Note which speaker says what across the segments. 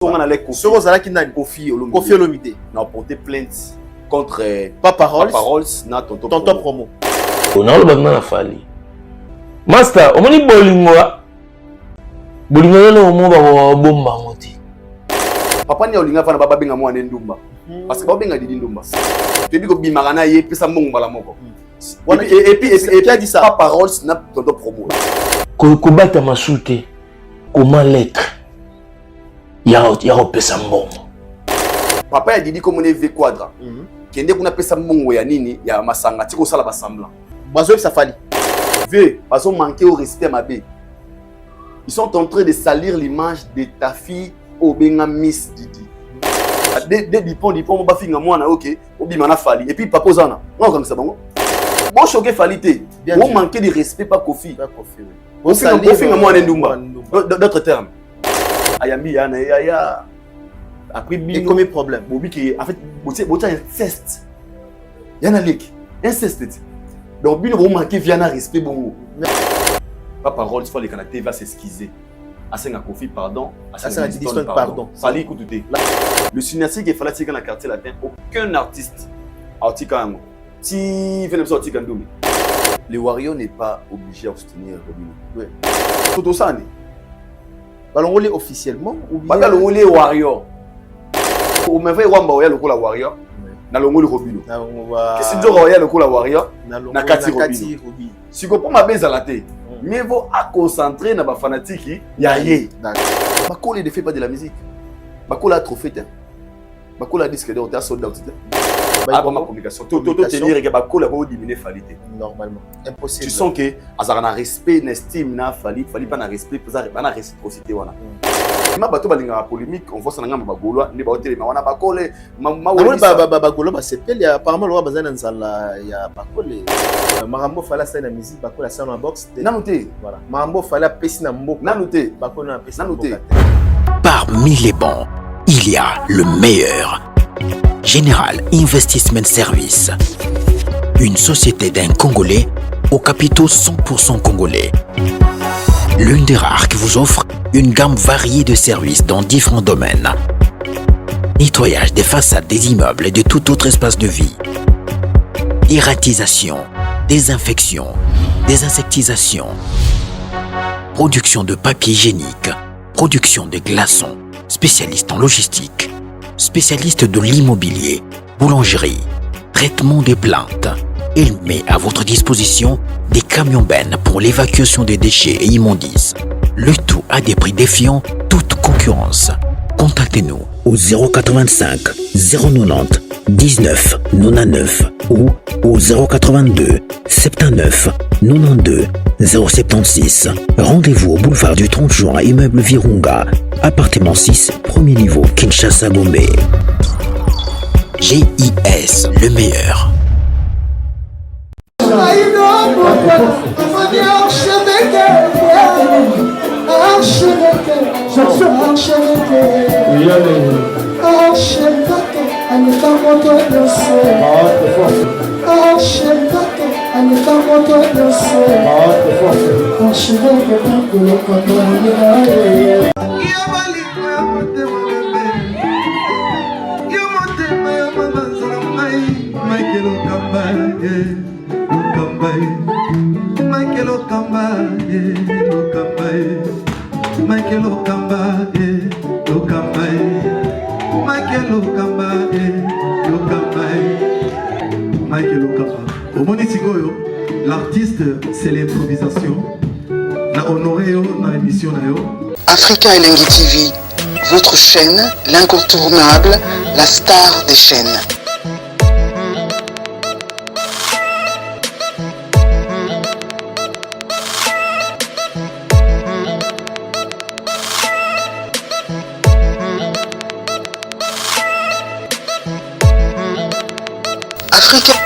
Speaker 1: On a les
Speaker 2: Sur Ozala qui n'a
Speaker 1: Kofi
Speaker 2: Olomide.
Speaker 1: On a porté plainte contre
Speaker 2: Papa Rolls,
Speaker 1: na tonton
Speaker 2: promo.
Speaker 3: On a le bâtiment à Fali. Master, on dit bolingo. Bolingo là au monde va bomba moti.
Speaker 1: Papa ni olinga fana baba benga mwana ndumba. Parce que baba benga didi ndumba. Tu dis que bimarana yé pesa mbongo bala moko. Et puis qui a dit ça? Papa Rolls na tonton promo.
Speaker 3: Ko bata masute. Comment lettre? Ya pesa mbongo.
Speaker 1: Papa ya didi comme on est V quadra. Kende kuna pesa mbongo ya nini ya masanga tiko sala ba semblant.
Speaker 2: Bazo ça fali.
Speaker 1: V, bazo manquer au respect à ma bé. Ils sont en train de salir l'image de ta fille au benga Miss Didi. Des dipon ba finga mwana OK, obimana fali et puis papa zana. Non comme ça bon. Bon choqué falité. On manquer de respect pas Kofi.
Speaker 2: Pas Kofi.
Speaker 1: On finga mwana ndumba. D'autres termes. Ayambi yana ya après
Speaker 2: et comme problème.
Speaker 1: Bobi qui en fait botia inceste. Yana lek. Inceste. Donc bino vous manquer viana respect bongo. Papa Rolls faut les canadiens va s'excuser. Asenga Kofi pardon,
Speaker 2: Asenga Didi pardon.
Speaker 1: Fallait écouter. Le cinéaste qui fallait dans la quartier latin, aucun artiste articango. Si venez sortir Kandoumi. Le Wario n'est pas obligé à soutenir Robin. Oui. Tout ça né.
Speaker 2: Balongolé officiellement ou bien
Speaker 1: Balongolé Wario. Ou me fait Wamba Oya le coup la Wario. Na longoli Robino. Qu'est-ce que tu dis le coup la Wario? Na Kati Robino. Si vous pas ma base à la tête. Mais vous à concentrer dans les fanatiques, yé. Bakole ne fait pas de la musique. Bakole a trophée. Bakole a disque d'or, t'as soldat. Ah, ma communication. Tout tenir que Bakole a diminué falité.
Speaker 2: Normalement. Impossible.
Speaker 1: Tu sens que azarana respect, n'estime na fali pas na respect, pas na réciprocité wana. Ma bato balinga polémique, on voit ça na bagolo, ne ba hôtel ma wana Bakole, ma
Speaker 2: bagolo ba sepel ya apparemment lo bazana nzala ya Bakole. Marambo fala ça na musique, Bakole ça na box.
Speaker 1: Nanuté.
Speaker 2: Voilà. Marambo fala pesi na mboko.
Speaker 1: Nanuté.
Speaker 2: Bakole na pesi
Speaker 1: nanuté.
Speaker 4: Parmi les bons, il y a le meilleur. Général Investment Service. Une société d'un Congolais aux capitaux 100% congolais. L'une des rares qui vous offre une gamme variée de services dans différents domaines. Nettoyage des façades des immeubles et de tout autre espace de vie. Dératisation, désinfection, désinsectisation. Production de papier hygiénique, production de glaçons, spécialiste en logistique, spécialiste de l'immobilier, boulangerie, traitement des plaintes. Il met à votre disposition des camions-bennes pour l'évacuation des déchets et immondices. Le tout à des prix défiant toute concurrence. Contactez-nous au 085 090 19 99 ou au 082 79 92 076. Rendez-vous au boulevard du 30 juin, immeuble Virunga, appartement 6, premier niveau, Kinshasa Gombe. GIS, le meilleur.
Speaker 5: L'artiste, c'est l'improvisation. Na honoré dans l'émission.
Speaker 6: Africa Elengi TV, votre chaîne, l'incontournable, la star des chaînes.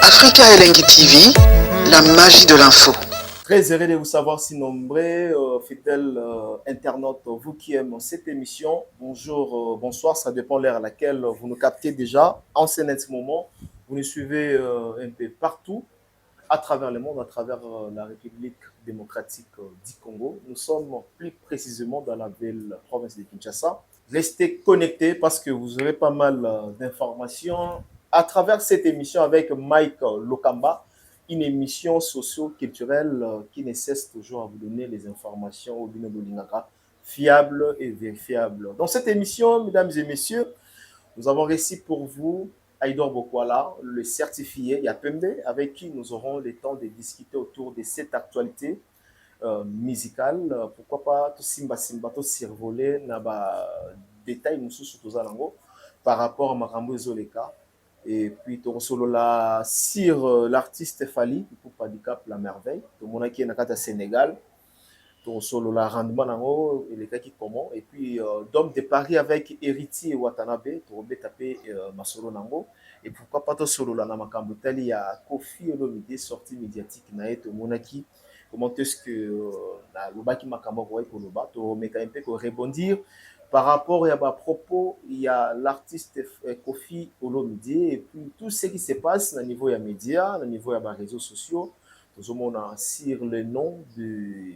Speaker 6: Africa Elengi TV, la magie de l'info.
Speaker 2: Très heureux de vous savoir si nombreux, fidèles internautes, vous qui aimez cette émission. Bonjour, bonsoir, ça dépend de l'heure à laquelle vous nous captez déjà. En ce moment, vous nous suivez un peu partout, à travers le monde, à travers la République démocratique du Congo. Nous sommes plus précisément dans la belle province de Kinshasa. Restez connectés parce que vous aurez pas mal d'informations à travers cette émission avec Mike Lokamba, une émission socio-culturelle qui ne cesse toujours à vous donner les informations au Bino Bolingaka, fiables et vérifiables. Dans cette émission, mesdames et messieurs, nous avons réussi pour vous Aïdor Bokwala, le certifié Yapembe, avec qui nous aurons le temps de discuter autour de cette actualité musicale. Pourquoi pas tout simba tout survoler na ba détails nous sous par rapport à Marambo Zoleka. Et puis tout solo la sur l'artiste Fali pour pas du cap la merveille. Tout le monde qui est dans Sénégal. Tout solo la rendement nango et les cas qui comment. Et puis Dom de Paris avec Héritier Watanabe pour taper Masolo nango. Et pourquoi pas tout solo la namakambo tali ya Kofi Olomide sortie médiatique na tout le monde qui comment est-ce que le baki makambo ouais pour le bas to mais quand même peut rebondir par rapport à propos il y a l'artiste Kofi Olomide et puis tout ce qui se passe au niveau des médias au niveau des réseaux sociaux tout le monde a sur le nom de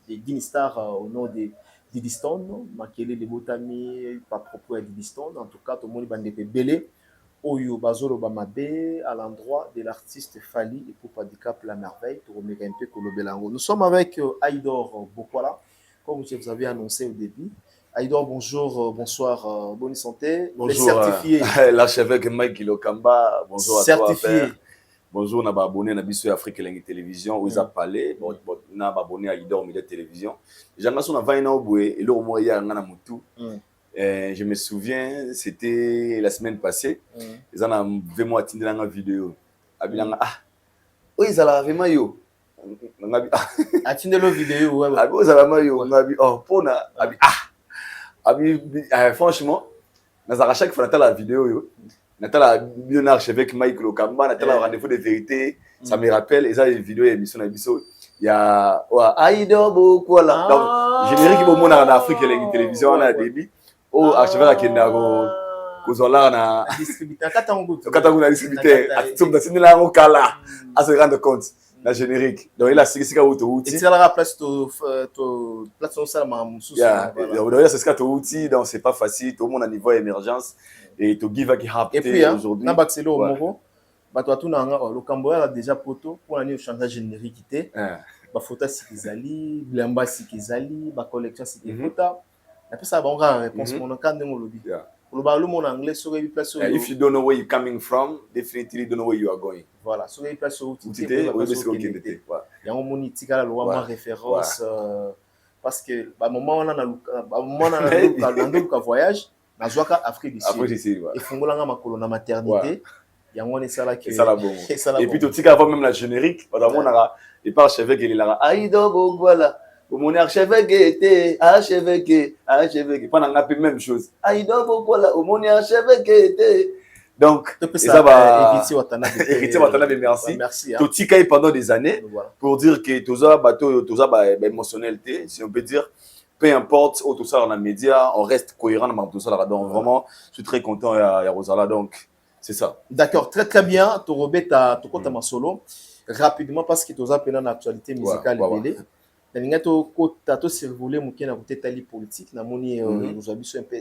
Speaker 2: Dinistar au nom de Didiston Makele de Botami par propos à Didiston en tout cas tout le monde bande de belé Oyo Bazolo Bamabe à l'endroit de l'artiste Fali et pour Padicap la merveille pour Omegante Kolobelango. Nous sommes avec Aïdor Bokwala, comme vous avez annoncé au début. Aïdor, bonjour, bonsoir, bonne santé.
Speaker 1: Bonjour, l'archevêque Mike Lokamba, bonjour à
Speaker 2: certifié.
Speaker 1: Toi. Bonjour, on a abonné à Bissou Afrique Langue Télévision, où ils ont parlé, on a abonné à Aïdor Média Télévision. J'ai l'impression qu'on a 20 ans et là, au moins, il y a un an. Je me souviens, c'était la semaine passée. Ils ont vu moi atteindre dans la vidéo. Ah, oui, ils ont vu moi yo.
Speaker 2: Atteindre la vidéo, ouais.
Speaker 1: Ah, ils ont vu yo. Oh, pour na. Franchement, nous avons chaque fois dans la vidéo yo. Nous avons bien archevêque Mike Lokamba, nous avons rendez-vous de vérité. Ça me rappelle, ils ont une vidéo émission na biso. Il y a Aïdor Bokwala. Donc, générique pour moi en Afrique, il y a une télévision on a débit. Oh, archevêque qui n'a kozala na
Speaker 2: distributeur
Speaker 1: katangu na distributeur atumba sinila ngo kala à se rendre compte la générique donc il a sika auto
Speaker 2: et c'est la place to place on ça ma mususu
Speaker 1: donc c'est ce que outil donc c'est pas facile tout le monde à niveau émergence et to give a qui
Speaker 2: happen
Speaker 1: aujourd'hui
Speaker 2: na baxelo moko bato atuna nga le Camboya a déjà poto pour la changer générique ba photo sikizali blamba sikizali ba collection sikizota. Après ça, on a réponse mon encadre de lobby. Le ballon mon anglais sur les places.
Speaker 1: If you don't know where you're coming from, definitely don't know where you are going.
Speaker 2: Voilà, sur les places où tu
Speaker 1: étais, oui, parce
Speaker 2: qu'il était. Il y a un moniteur la loi ma référence parce que bah moment on a le voyage, na joie Afrique du Sud. Et fongolanga makolo na maternité. Il y a un ça là qui
Speaker 1: et puis tout tika avant même la générique, pendant on a et par archevêque il est là. Aïdor Bokwala. Mon archevêque était archevêque pendant la même chose. Aïdor Bokwala, mon archevêque était donc
Speaker 2: ça va Héritier
Speaker 1: Watanabe merci. Tout tika pendant des années pour dire que tout ça bateau tout ça émotionnalité si on peut dire peu importe où tout ça dans les médias on reste cohérent dans tout ça là donc vraiment je suis très content à Rosala donc c'est ça.
Speaker 2: D'accord, très bien. Tu Robert tu compte ma solo rapidement parce que tu as appelé dans l'actualité musicale Nalinga to tato survoler muke na côté tali politique na moni nous abiso un peu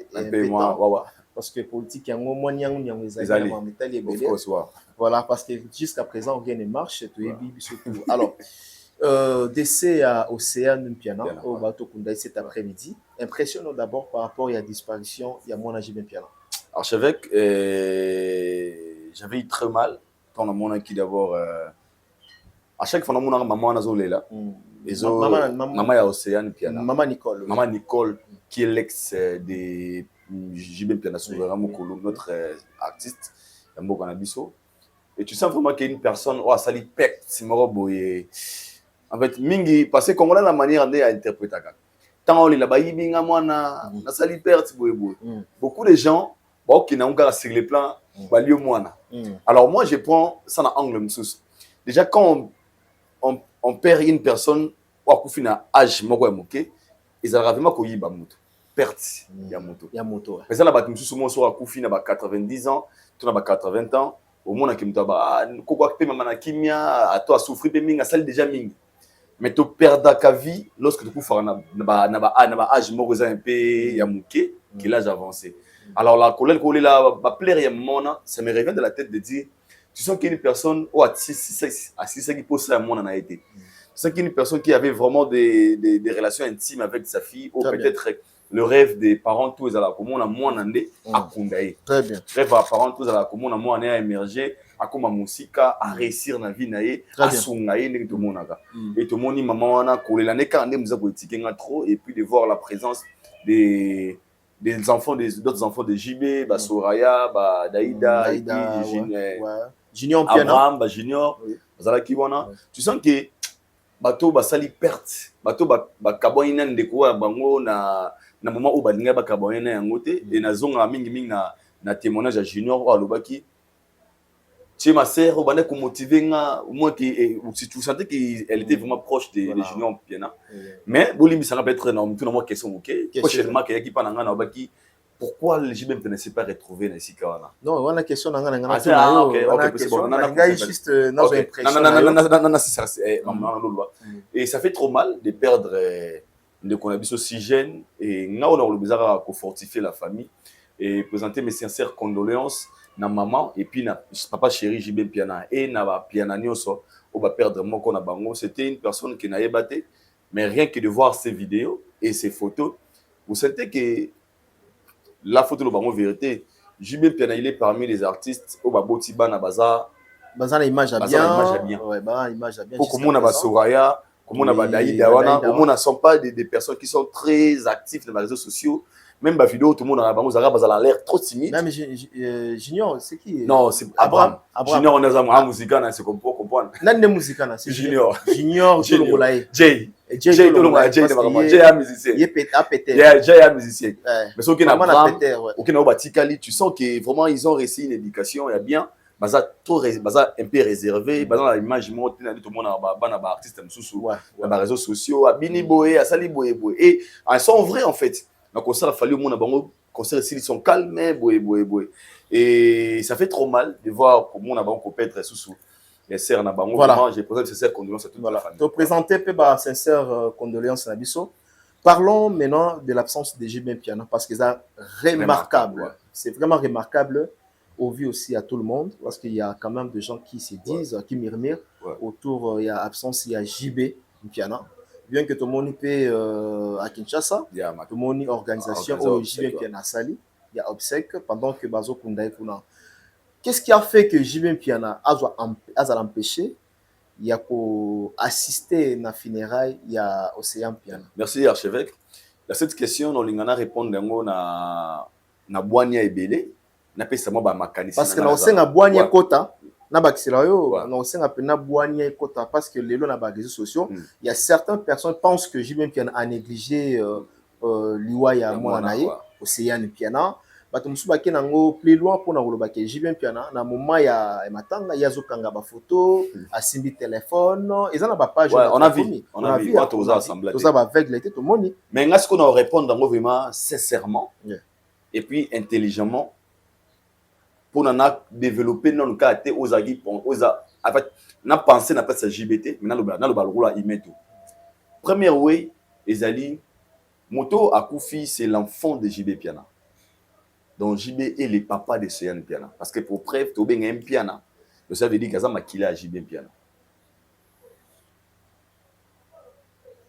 Speaker 2: parce que politique yango moni yango ezali na métal ebele voilà parce que jusqu'à présent rien ne marche to ebi biso tout alors décès à Océane Piana au bateau Kunda cet après-midi impressionnant d'abord par rapport à la disparition il y a mon Jibin Piana
Speaker 1: archevêque j'avais eu très mal quand on a qui d'abord à chaque fois on a maman nazolela maman ya Océane Piana
Speaker 2: maman Nicole
Speaker 1: qui est l'ex de JB Piana Souverain Mokolo notre artiste Mboka Nabiso et tu sens vraiment qu'il y a une personne ça lui pète Simoro Boye en fait mingi parce qu'on a la manière de interpréter tant on est là-bas yibinga mwana na sali perte boye beaucoup de gens qui n'ont pas sur les plans balio mwana alors moi je prends ça dans angle msous déjà quand on perd une personne ou na âge moko moké ils ont vraiment koyiba moto perte ya moto mais ça la batu msusu mo so akufi na ba 90 ans tu na ba 80 ans au monde qui mutaba kokwa pe mama na kimia ato a souffrir pe minga sali déjà mingi mais tu perds ta vie lorsque tu fais un âge mort un peu yamuké qui l'âge avancé. Alors la colère la plaire ça me revient de la tête de dire tu sens qu'il y a une personne qui pose ça à mon en a été. Tu sens qu'il y a une personne qui avait vraiment des relations intimes avec sa fille ou peut-être le rêve des parents tous à la commune à moi en à Kundaï.
Speaker 2: Très bien.
Speaker 1: Rêve à parents tous à la commune à moi en a émergé à comme musique à réussir dans la vie naïe à songaï et tout le monde et tout le monde maman on a collé l'année quand on nous a politiqué trop et puis de voir la présence des enfants d'autres enfants de JB bah Soraya bah Daïda
Speaker 2: Junior
Speaker 1: Abraham bah Junior Zalaki wana tu sens que bato ba sali perte bato ba kaboyina ndeko bango na moment où balinga ba kaboyina yango te et na zonga mingi na témoignage à Junior ou alobaki tu ma sœur on est motivé moi qui si tu sentais qu'elle était vraiment proche de Junior Piana mais bolimi ça peut être énorme tout le monde question OK prochainement qui pas na obaki pourquoi les JB ne s'est pas retrouvé dans Sikawana
Speaker 2: non on a question na juste
Speaker 1: et ça fait trop mal de perdre de cannabis oxygène et on a le besoin de fortifier la famille et présenter mes sincères condoléances na maman et puis na papa chéri JB Piana et na ba Piana nyoso on va perdre mon qu'on a bango c'était une personne qui n'a pas battu mais rien que de voir ces vidéos et ces photos vous sentez que la photo de bango vérité JB Piana il est parmi les artistes au baboti bana bazar
Speaker 2: bazar image à bien ouais bah image à bien
Speaker 1: pour comment on a ba Soraya comment on a ba Daïda wana au moins ne sont pas des personnes qui sont très actives dans les réseaux sociaux. Même ma vidéo, tout le monde a l'air trop timide.
Speaker 2: Non, mais Junior, c'est qui?
Speaker 1: Non, c'est Abraham. Junior, on est un musicien, c'est comme pour comprendre.
Speaker 2: Non, c'est musicien, c'est
Speaker 1: Junior.
Speaker 2: Junior, Jay.
Speaker 1: Jay, tout le monde, Jay est musicien.
Speaker 2: Il est pété.
Speaker 1: Jay est musicien. Mais ce qui est Abraham,
Speaker 2: aucun
Speaker 1: Batikali, tu sens que vraiment ils ont réussi une éducation, il y a bien. Baza un peu réservé, baza l'image monte tout le monde a artiste dans les réseaux sociaux, à Bini Boé, à Sali Boé. Et ils sont vrais en fait. Le concert a fallu au monde à Bango, concert ils sont calmes, et ça fait trop mal de voir comment on a Bango peut-être sous les sœurs na Bango. Vraiment, j'ai posé de sincères condoléances à toute la famille.
Speaker 2: Te présenter peu sincères condoléances à Bisso. Parlons maintenant de l'absence de JB Piana parce que c'est remarquable. C'est vraiment remarquable au vu aussi à tout le monde parce qu'il y a quand même des gens qui se disent, qui murmurent autour. Il y a absence, il y a JB Piana. Bien que tout le monde peut à Kinshasa, tout le monde organisation au JB Piana Sali, il y a obsèque pendant que Bazo Kundaï Kuna. Qu'est-ce qui a fait que JB Piana a l'empêché? Il y a pour assister à la funéraille, il y a Océan Piana.
Speaker 1: Merci archevêque. À cette question, on a répondu na Boania Ebele, na pesa mo ba makanisi.
Speaker 2: Parce que on sait Boania Kota. Na bakisela yo na osenga pena boania ekota parce que les na ba réseaux sociaux il y a certaines personnes pensent que JB Piana a négligé liwa ya mwanaye Océan Piana bato musu ba kenango plus loin pour na koloba ke JB Piana na moment ya matanga yazo kanga ba photo asimbi téléphone ezana ba page
Speaker 1: on a vu quand aux assemblées
Speaker 2: tout ça va avec l'été tout le monde
Speaker 1: mais ngas qu'on a répondre dans vraiment sincèrement et puis intelligemment pour développer dans le cas aux agi en fait n'a pensé n'a pas sa JBT mais dans le balroula il met tout première way ezali moto akufi c'est l'enfant de JB Piana donc JB est le papa de Océan Piana parce que pour preuve to benga Piana ça veut dire que ça makila JB Piana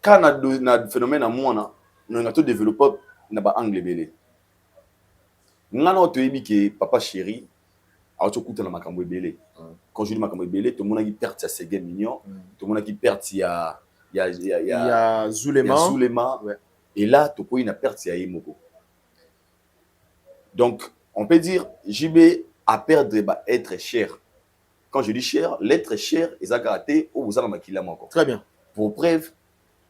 Speaker 1: quand na phénomène à moi on a tout développé na ba angle belé ngana otoyebi ke papa chéri a tout coûté la makambo belé quand je dis makambo belé tout le monde a qui perd sa Ségué mignon tout le monde a qui perd il y a Zulema et là tout quoi il a perd il y a Imoko donc on peut dire JB a perdre être cher quand je dis cher l'être cher ils a gratté au vous a makila encore
Speaker 2: très bien
Speaker 1: pour preuve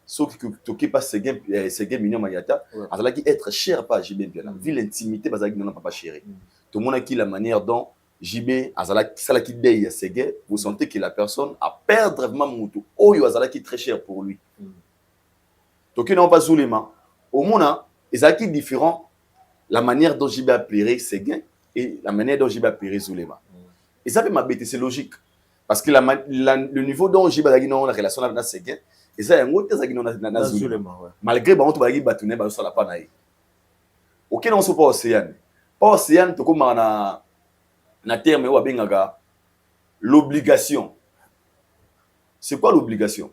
Speaker 1: sauf que tu pas Ségué mignon mayata alors qui être cher pas JB bien vu l'intimité parce que non papa chéri tout le monde a qui la manière dont JB azala sala qui dey Ségué vous sentez que la personne a perdre vraiment mutu oyo azala qui très cher pour lui to qui non pas Zulema au monde ezala qui différent la manière dont JB a pleuré Ségué et la manière dont JB a pleuré Zulema et ça fait ma bête c'est logique parce que le niveau dont JB a dit non la relation avec Ségué Et ça, il y a un Zulema. Malgré que tu vas battre, tu vas la panaï. Ok, non, c'est pas océan. Pas océan, tu comme na terme ou bengaga l'obligation. C'est quoi l'obligation?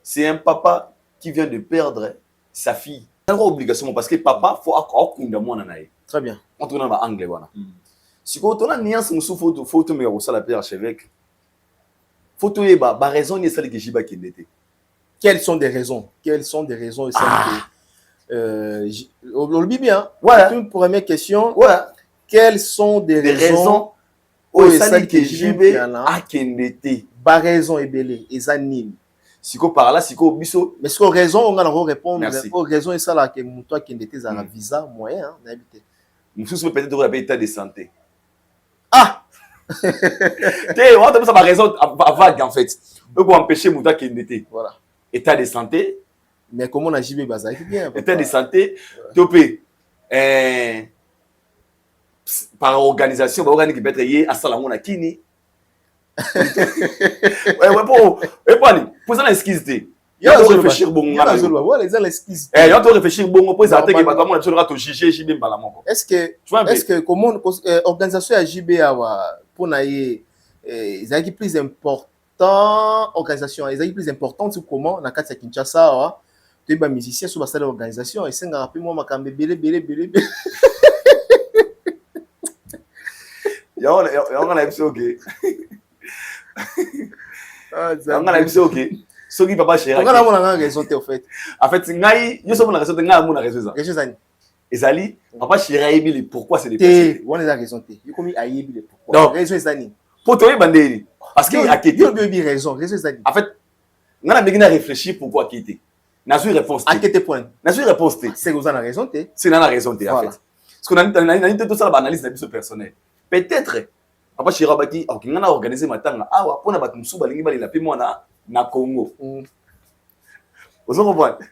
Speaker 1: C'est un papa qui vient de perdre sa fille. C'est une obligation parce que papa faut akunda mwana nae.
Speaker 2: Très bien.
Speaker 1: On tourne en anglais voilà. Si quand on a nuance musu faut me au sala père archevêque. Faut to yeba ba raison ni celle que jiba kindete.
Speaker 2: Quelles sont des raisons? Quelles sont des raisons au bien.
Speaker 1: Voilà.
Speaker 2: Une première question.
Speaker 1: Voilà.
Speaker 2: Quelles sont des raisons
Speaker 1: au celle que jiba a kindete?
Speaker 2: Ba raison ebele ezanine.
Speaker 1: Siko par là, siko biso.
Speaker 2: Mais ce que raison, on va répondre.
Speaker 1: Merci.
Speaker 2: Raison est ça là que toi qui n'était un visa moyen, hein, n'habiter.
Speaker 1: Nous sommes peut-être dans l'état de santé.
Speaker 2: Ah.
Speaker 1: On a ma raison vague en fait. Pour empêcher Mouta qui n'était.
Speaker 2: Voilà.
Speaker 1: État de santé.
Speaker 2: Mais comment on a JB Baza bien.
Speaker 1: État de santé. Topé. Par organisation, organique qui peut être lié à Salamona Kini. Pour ça, l'excuse. Il y a réfléchir bon.
Speaker 2: Il y a l'excuse.
Speaker 1: Il y a réfléchir bon. Pour ça, tu juger JB Balamoko.
Speaker 2: Est-ce que comment organisation à JB pour naïe ils plus important organisation ils plus importante c'est comment na kati ya Kinshasa tu es musicien sur la organisation et c'est un rappel moi makambe belé
Speaker 1: on a ok. On a ok. Ce qui papa chéri.
Speaker 2: On a mon raison en fait.
Speaker 1: En fait, ngai, yo so mon raison ngai mon raison ça.
Speaker 2: Quelque chose ani.
Speaker 1: Ezali, papa chéri yebi pourquoi c'est
Speaker 2: déplacé. On a raison té. Yo komi ayebi le pourquoi.
Speaker 1: Donc,
Speaker 2: raison ezani.
Speaker 1: Pour toi bandeli parce qu'il a quitté.
Speaker 2: Yo bebi raison, raison ezani.
Speaker 1: En fait, ngana begina réfléchir pourquoi quitter. Na su réponse.
Speaker 2: A quitté point.
Speaker 1: Na su réponse té.
Speaker 2: C'est vous en a raison té.
Speaker 1: C'est na raison té en fait. Parce qu'on a tout ça l'analyse na biso personnel. Peut-être papa chéri baki ok ngana organiser matanga awa pona batu musu balingi bali la pe mwana na Congo. Vous comprenez?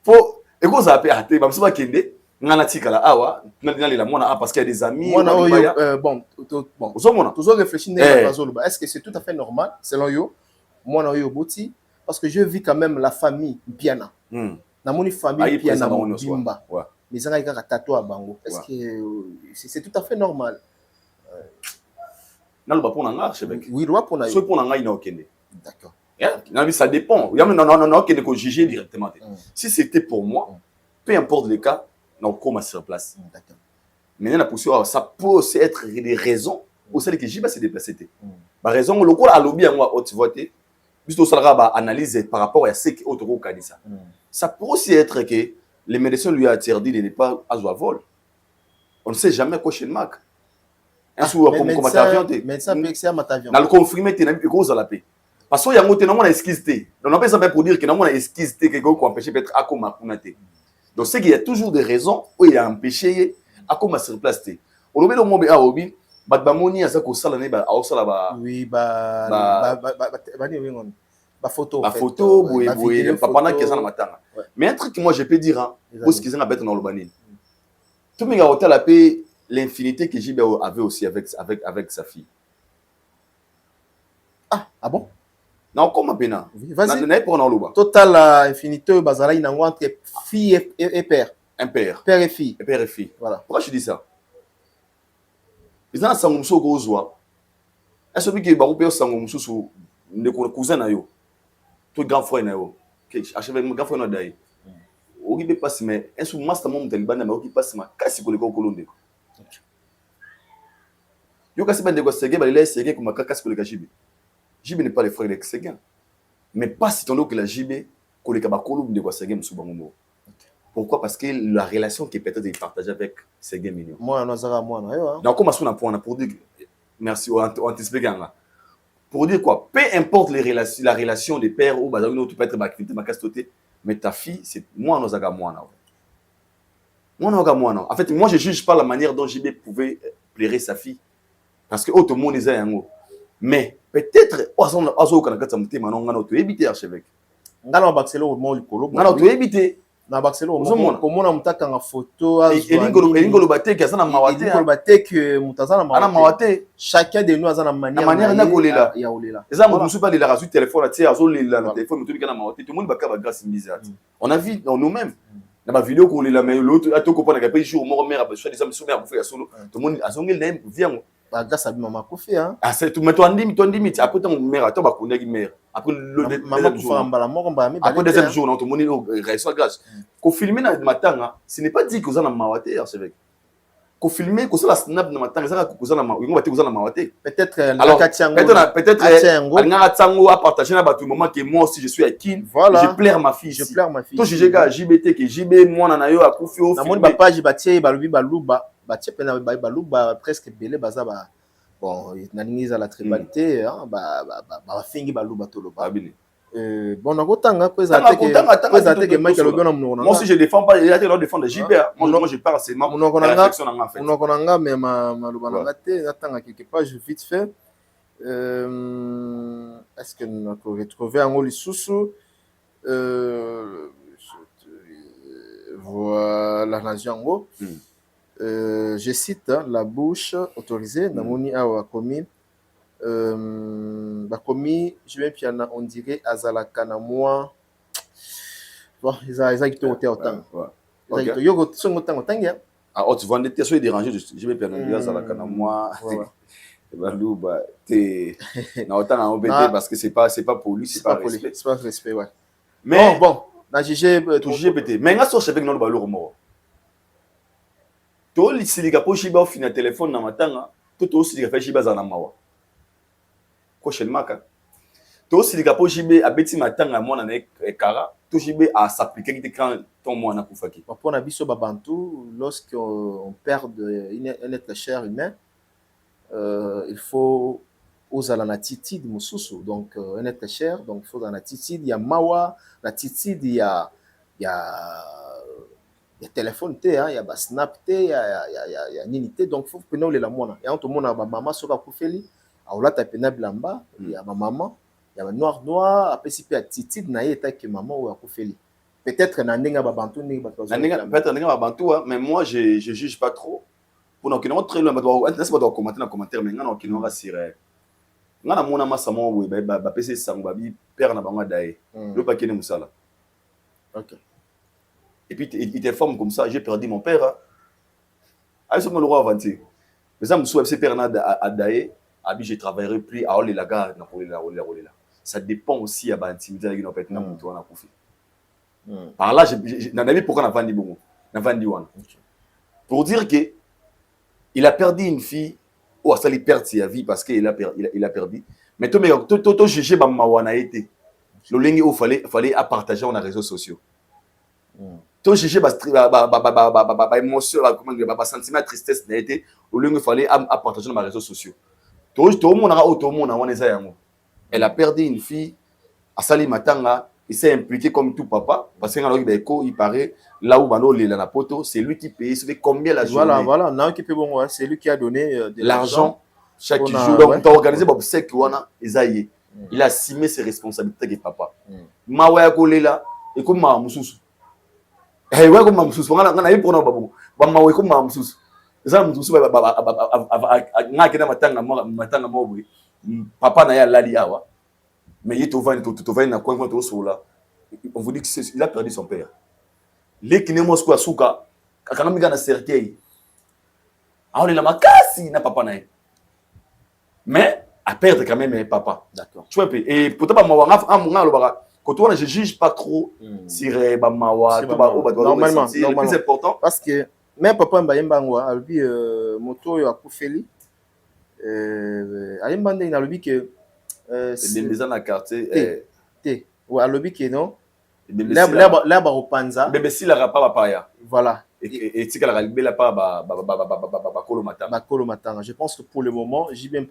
Speaker 1: Faut eko za pe ate ba musu ba kende ngana tikala awa na la mwana parce qu'il y a des amis
Speaker 2: bon
Speaker 1: vous mona
Speaker 2: toujours réfléchir est-ce que c'est tout à fait normal selon yo mwana yo boti parce que je vis quand même la famille Piana na moni famille Piana Bimba mais ça nga tato à bango est-ce que c'est tout à fait normal
Speaker 1: na le ba pona nga archevêque
Speaker 2: oui roi pona yo
Speaker 1: so pona nga ina okende
Speaker 2: d'accord.
Speaker 1: Ça dépend. Non, qu'il faut juger directement. Si c'était pour moi, peu importe le cas, on commence sur place. Maintenant, ça peut aussi être des raisons pour celles que j'ai pas se déplacer. Par raison, le cours à lobby à moi, tu vois, juste au salaire, analyse par rapport à ce qui est autre que ça peut aussi être que les médecins lui ont interdit de ne pas à vol. On ne sait jamais quoi chez le Mac. Un soir, comme
Speaker 2: médecin peut excès à Matavion.
Speaker 1: Dans le confirmé, tu n'as plus cause à la paix. Parce qu'il y a un excuse. Donc, on peut ça pour dire qu'il y a un excuse que quelqu'un empêché peut-être à comment kunate. Donc, c'est qu'il y a toujours des raisons où il a empêché à comment se replacer. Au lieu de mon à Obi, Badbamoni a ça qu'au salon ba au salon ba.
Speaker 2: Oui photo.
Speaker 1: La photo, oui, papa n'a qu'à ça matanga. Mais un truc que moi je peux dire, pour ce qu'ils ont à mettre dans le banni. Tout le monde a hôtel la paix l'infinité que JB avait aussi avec sa fille.
Speaker 2: Ah bon?
Speaker 1: Non, comment bien?
Speaker 2: Vas-y.
Speaker 1: Pour
Speaker 2: total infinité, bazala il entre fille et père.
Speaker 1: Un père.
Speaker 2: Père et fille.
Speaker 1: Et père et fille.
Speaker 2: Voilà.
Speaker 1: Pourquoi je dis ça? Ils ont un sangomso gozwa. Est-ce que vous avez un sangomso sur le cousin na yo? Tout grand frère na yo. Achève mon grand frère na dai. Ogi be passe mais est-ce que master mom taliban na ogi passe ma kasi ko le ko kolonde. Yo kasi bande ko sege ba le sege ko makaka kasi ko le kajibi. JB n'est pas le frère de Séguin. Mais pas si ton que la JB, que le Kabakolo de Séguin Soubangomo. Pourquoi? Parce que la relation qui peut-être partagée avec Séguin Mignon.
Speaker 2: Moi, non,
Speaker 1: donc, comment on a pour dire, merci, on t'explique. Pour dire quoi? Peu importe la relation des pères ou tu peux être ma activité, ma castoté, mais ta fille, c'est moi, nous avons moi. En fait, moi, je ne juge pas la manière dont JB pouvait plaire sa fille. Parce que tout le monde est un mais peut-être ozo kana kata mutema non ngana to éviter archevêque
Speaker 2: ngana baxelo mo likolo
Speaker 1: ngana to éviter
Speaker 2: na Barcelone
Speaker 1: Ozomona.
Speaker 2: komona mutaka nga photo
Speaker 1: elingo lobate ke azana mawate
Speaker 2: elingo lobate ke mutazana
Speaker 1: ana mawate
Speaker 2: chacun de nous azana manière
Speaker 1: na kolela
Speaker 2: ya olela
Speaker 1: eza mutu musu pa lela rasu téléphone atie azolela na téléphone mutu bika na mawate tout le monde baka ba grâce mbizati on a vu nous-mêmes na ba vidéo kolela mais l'autre atoko pona ka pe jour moko mère ba choix des hommes mère ya solo tout le monde azongeli na yem viango
Speaker 2: ba grâce à maman kofi hein
Speaker 1: ah c'est tout mais toi ndimi après ton mère ato ba kundaki mère après le
Speaker 2: maman kofa mbala moko mbala mi
Speaker 1: après deuxième jour tout le monde reçoit grâce ko filmer na matanga ce n'est pas dit que uzana mawate archevêque ko filmer ko sala snap na matanga ça ko uzana mawate ngomba te uzana mawate
Speaker 2: peut-être peut-être
Speaker 1: alingaka tsango a partager na batu moment que moi aussi je suis à Kin je plaire ma fille to juger ka JBT que JB mwana na yo akufi au
Speaker 2: na moni ba page batie balobi baluba batie pena baluba presque belé baza ba bon na ningiza la tribalité hein ba fingi baluba toloba bon na kotanga ko ezate que Michael Obiona munoko
Speaker 1: moi si je défends pas il a été là défendre JB moi je parle c'est ma réflexion en fait
Speaker 2: munoko nanga mais maluba nanga te natanga quelque page vite fait est-ce que nous avons retrouvé un lisusu voilà la jango je cite la bouche autorisée namoni awa komi bakomi je vais piana on dirait azalaka na moi bon ils qui te autant yo songo tango tangia
Speaker 1: ah tu vas ndete so déranger je vais piana azalaka na moi baluba te na autant en OBT parce que c'est pas poli c'est pas respect
Speaker 2: ouais mais bon na jugé
Speaker 1: tout jugé pété mais nga so chevek non balu romo to lisilika po shiba ofina téléphone na matanga to silika fa shiba za na mawa ko shelmaka to silika po shibe abeti matanga mwana na ekara to shibe a s'appliquer qui quand ton mwana kufaki
Speaker 2: pour na biso babantu lorsqu'on perd un être cher humain il faut ozala na titide mususu donc un être cher donc il faut dans la titide ya mawa la titide ya téléphone te hein ya ba snap te ya nini te donc faut pena olela mwana ya to mona ba mama soka kufeli aolata pena blamba ya ba mama ya ba noir apesi pe titide na yeta ke mama o akufeli peut-être na ndenga ba bantu ni ba
Speaker 1: peut-être ndenga ba bantu mais moi je juge pas trop pour nous qui nous très loin n'est-ce pas doit commenter dans commentaire mais ngana qui nous rassurer ngana mona masa mo we ba pesi sango ba bi père na bango dae le paquet ne musala
Speaker 2: OK.
Speaker 1: Et puis il t'informe comme ça, j'ai perdu mon père. Ah, c'est mon roi avanti. Mais ça me souhaite ce père à Daé, abi je travaillerai plus à Olé la gare na Olé la. Ça dépend aussi à ba intimité avec nos pètes na mutu wana kufi. Par là na nabi pourquoi na vandi bongo, na vandi wana. Pour dire que il a perdu une fille ou ça lui perd sa vie parce qu'il a perdu. Mais to juger ba mawana été. Le lingi où fallait à partager sur les réseaux sociaux. Tout chercher émotion sentiment tristesse n'a été au lieu il fallait à partager dans les réseaux sociaux tout le monde elle a perdu une fille à Sali Matanga il s'est impliqué comme tout papa parce que il paraît là où Bano la poto c'est lui qui paye c'est combien la journée
Speaker 2: voilà non qui peut bon c'est lui qui a donné de
Speaker 1: l'argent chaque jour donc tu as organisé obsèque wana ezaye il a assumé ses responsabilités de papa mawa kolela et comme ma mususu hey ouais comme mamsusu ngana yipona babu bamawe comme mamsusu eza msusu ngaki na matanga mobwe papa na ya lali awa mais yito vani na coin to sola on vous dit qu'il a perdu son père les qui ne mosco asuka akangamika na cercueil aone la makasi na papa na mais à perdre quand même papa d'accord tu vois et pourtant ba mawanga lobaka quand on je juge pas trop sur bamawa
Speaker 2: normalement
Speaker 1: c'est le plus important
Speaker 2: parce que même papa mbayembangwa albi moto yo akufeli ayembande na albi que
Speaker 1: des maisons na quartier
Speaker 2: te ou albi que non là ba opanza
Speaker 1: bébé si la rapa papaya
Speaker 2: voilà
Speaker 1: et tika la libela pa ba
Speaker 2: kolomatanga je pense que pour le moment j'ai bien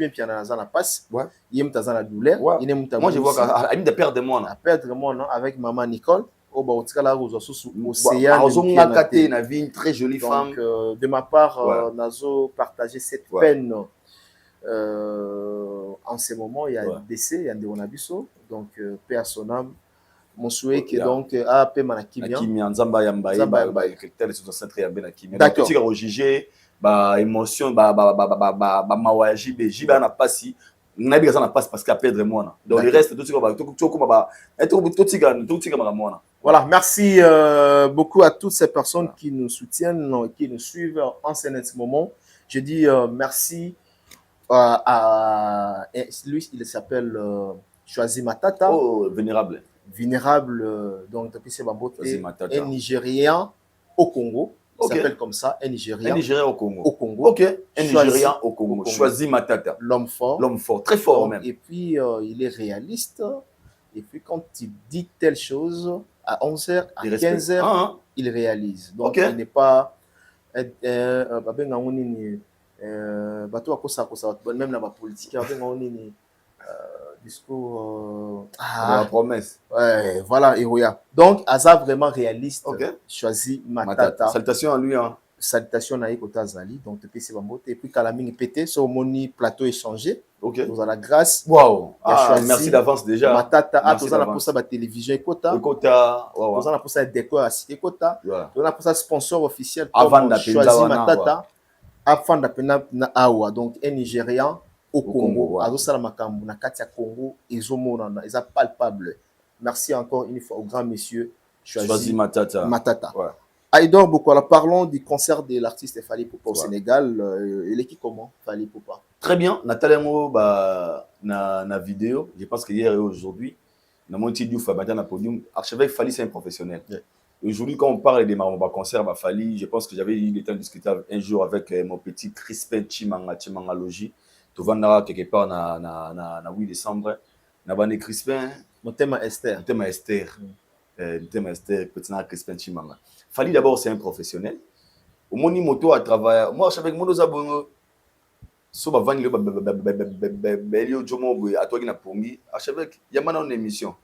Speaker 2: piana na passe yem tazana douleur ine muta
Speaker 1: moi je vois qu'à de perdre moi
Speaker 2: non avec maman Nicole au ba otika la rozo sous
Speaker 1: océan ozongaka na vie une très jolie femme
Speaker 2: de ma part nazo partager cette peine en ce moment il y a décès il y a Ndeonabiso donc paix à son âme mon souhait que donc a pe manakimia
Speaker 1: kimia nzamba ya mbaye ba critère les centre ya ben kimia
Speaker 2: d'accord
Speaker 1: tu vas juger ba émotion ba mawaji be jiba na pasi na bi na passe parce qu'à perdre moi dans le reste tout
Speaker 2: voilà, merci beaucoup à toutes ces personnes qui nous soutiennent, qui nous suivent en ce moment. Je dis merci à lui, il s'appelle Choisi Matata.
Speaker 1: Oh, vénérable.
Speaker 2: Donc depuis c'est un Nigérien au Congo. Il s'appelle comme ça, un Nigérien.
Speaker 1: Un Nigérien au Congo.
Speaker 2: Au Congo.
Speaker 1: Ok, un Nigérien au Congo. Choisi Matata.
Speaker 2: L'homme fort.
Speaker 1: L'homme fort, très fort même.
Speaker 2: Et puis il est réaliste. Et puis quand il dit telle chose, à 11h, à 15h, il réalise. Donc il n'est pas... même la politique, discours...
Speaker 1: la promesse.
Speaker 2: Ouais, voilà, Héroïa. Donc, Aza vraiment réaliste. Choisi Matata.
Speaker 1: Salutations à lui.
Speaker 2: Salutations à Ekota Zali. Donc, depuis c'est Bambote. Et puis, Kalaming pété, sur mon plateau échangé.
Speaker 1: Ok.
Speaker 2: Nous avons la grâce.
Speaker 1: Waouh. Merci d'avance déjà.
Speaker 2: Matata. Ah, nous avons pour ça la télévision Ekota.
Speaker 1: Ekota.
Speaker 2: Nous avons pour ça décor à Cité Ekota. Nous avons pour ça sponsor officiel.
Speaker 1: Avant d'appeler
Speaker 2: Choisi Matata. Avant d'appeler Awa. Donc, un Nigérian au Congo. À Rosala Makambu, na Katia Congo, ils ont palpable. Merci encore une fois au grand monsieur
Speaker 1: Choisi Matata.
Speaker 2: Ouais. Aïdor beaucoup. Alors parlons du concert de l'artiste Fally Ipupa au Sénégal. Il est qui comment Fally Ipupa?
Speaker 1: Très bien. Natalengo na vidéo. Je pense que hier et aujourd'hui, na mon petit Diouf à na podium. Archevêque Fally c'est un professionnel. Yeah. Aujourd'hui, quand on parle des concerts à Fally, je pense que j'avais eu le temps de discuter un jour avec mon petit Crispin Chimanga Logi. Tu vas quelque part na 8 décembre. Na bande Crispin.
Speaker 2: Mon thème Esther.
Speaker 1: Mon thème Esther. Petit Crispin Chimanga. Fally d'abord c'est un professionnel. Au moni moto à travailler. Moi avec mon zabongo. So ba vani le belio jomo boy à toi qui na pongi. Avec yamana une émission.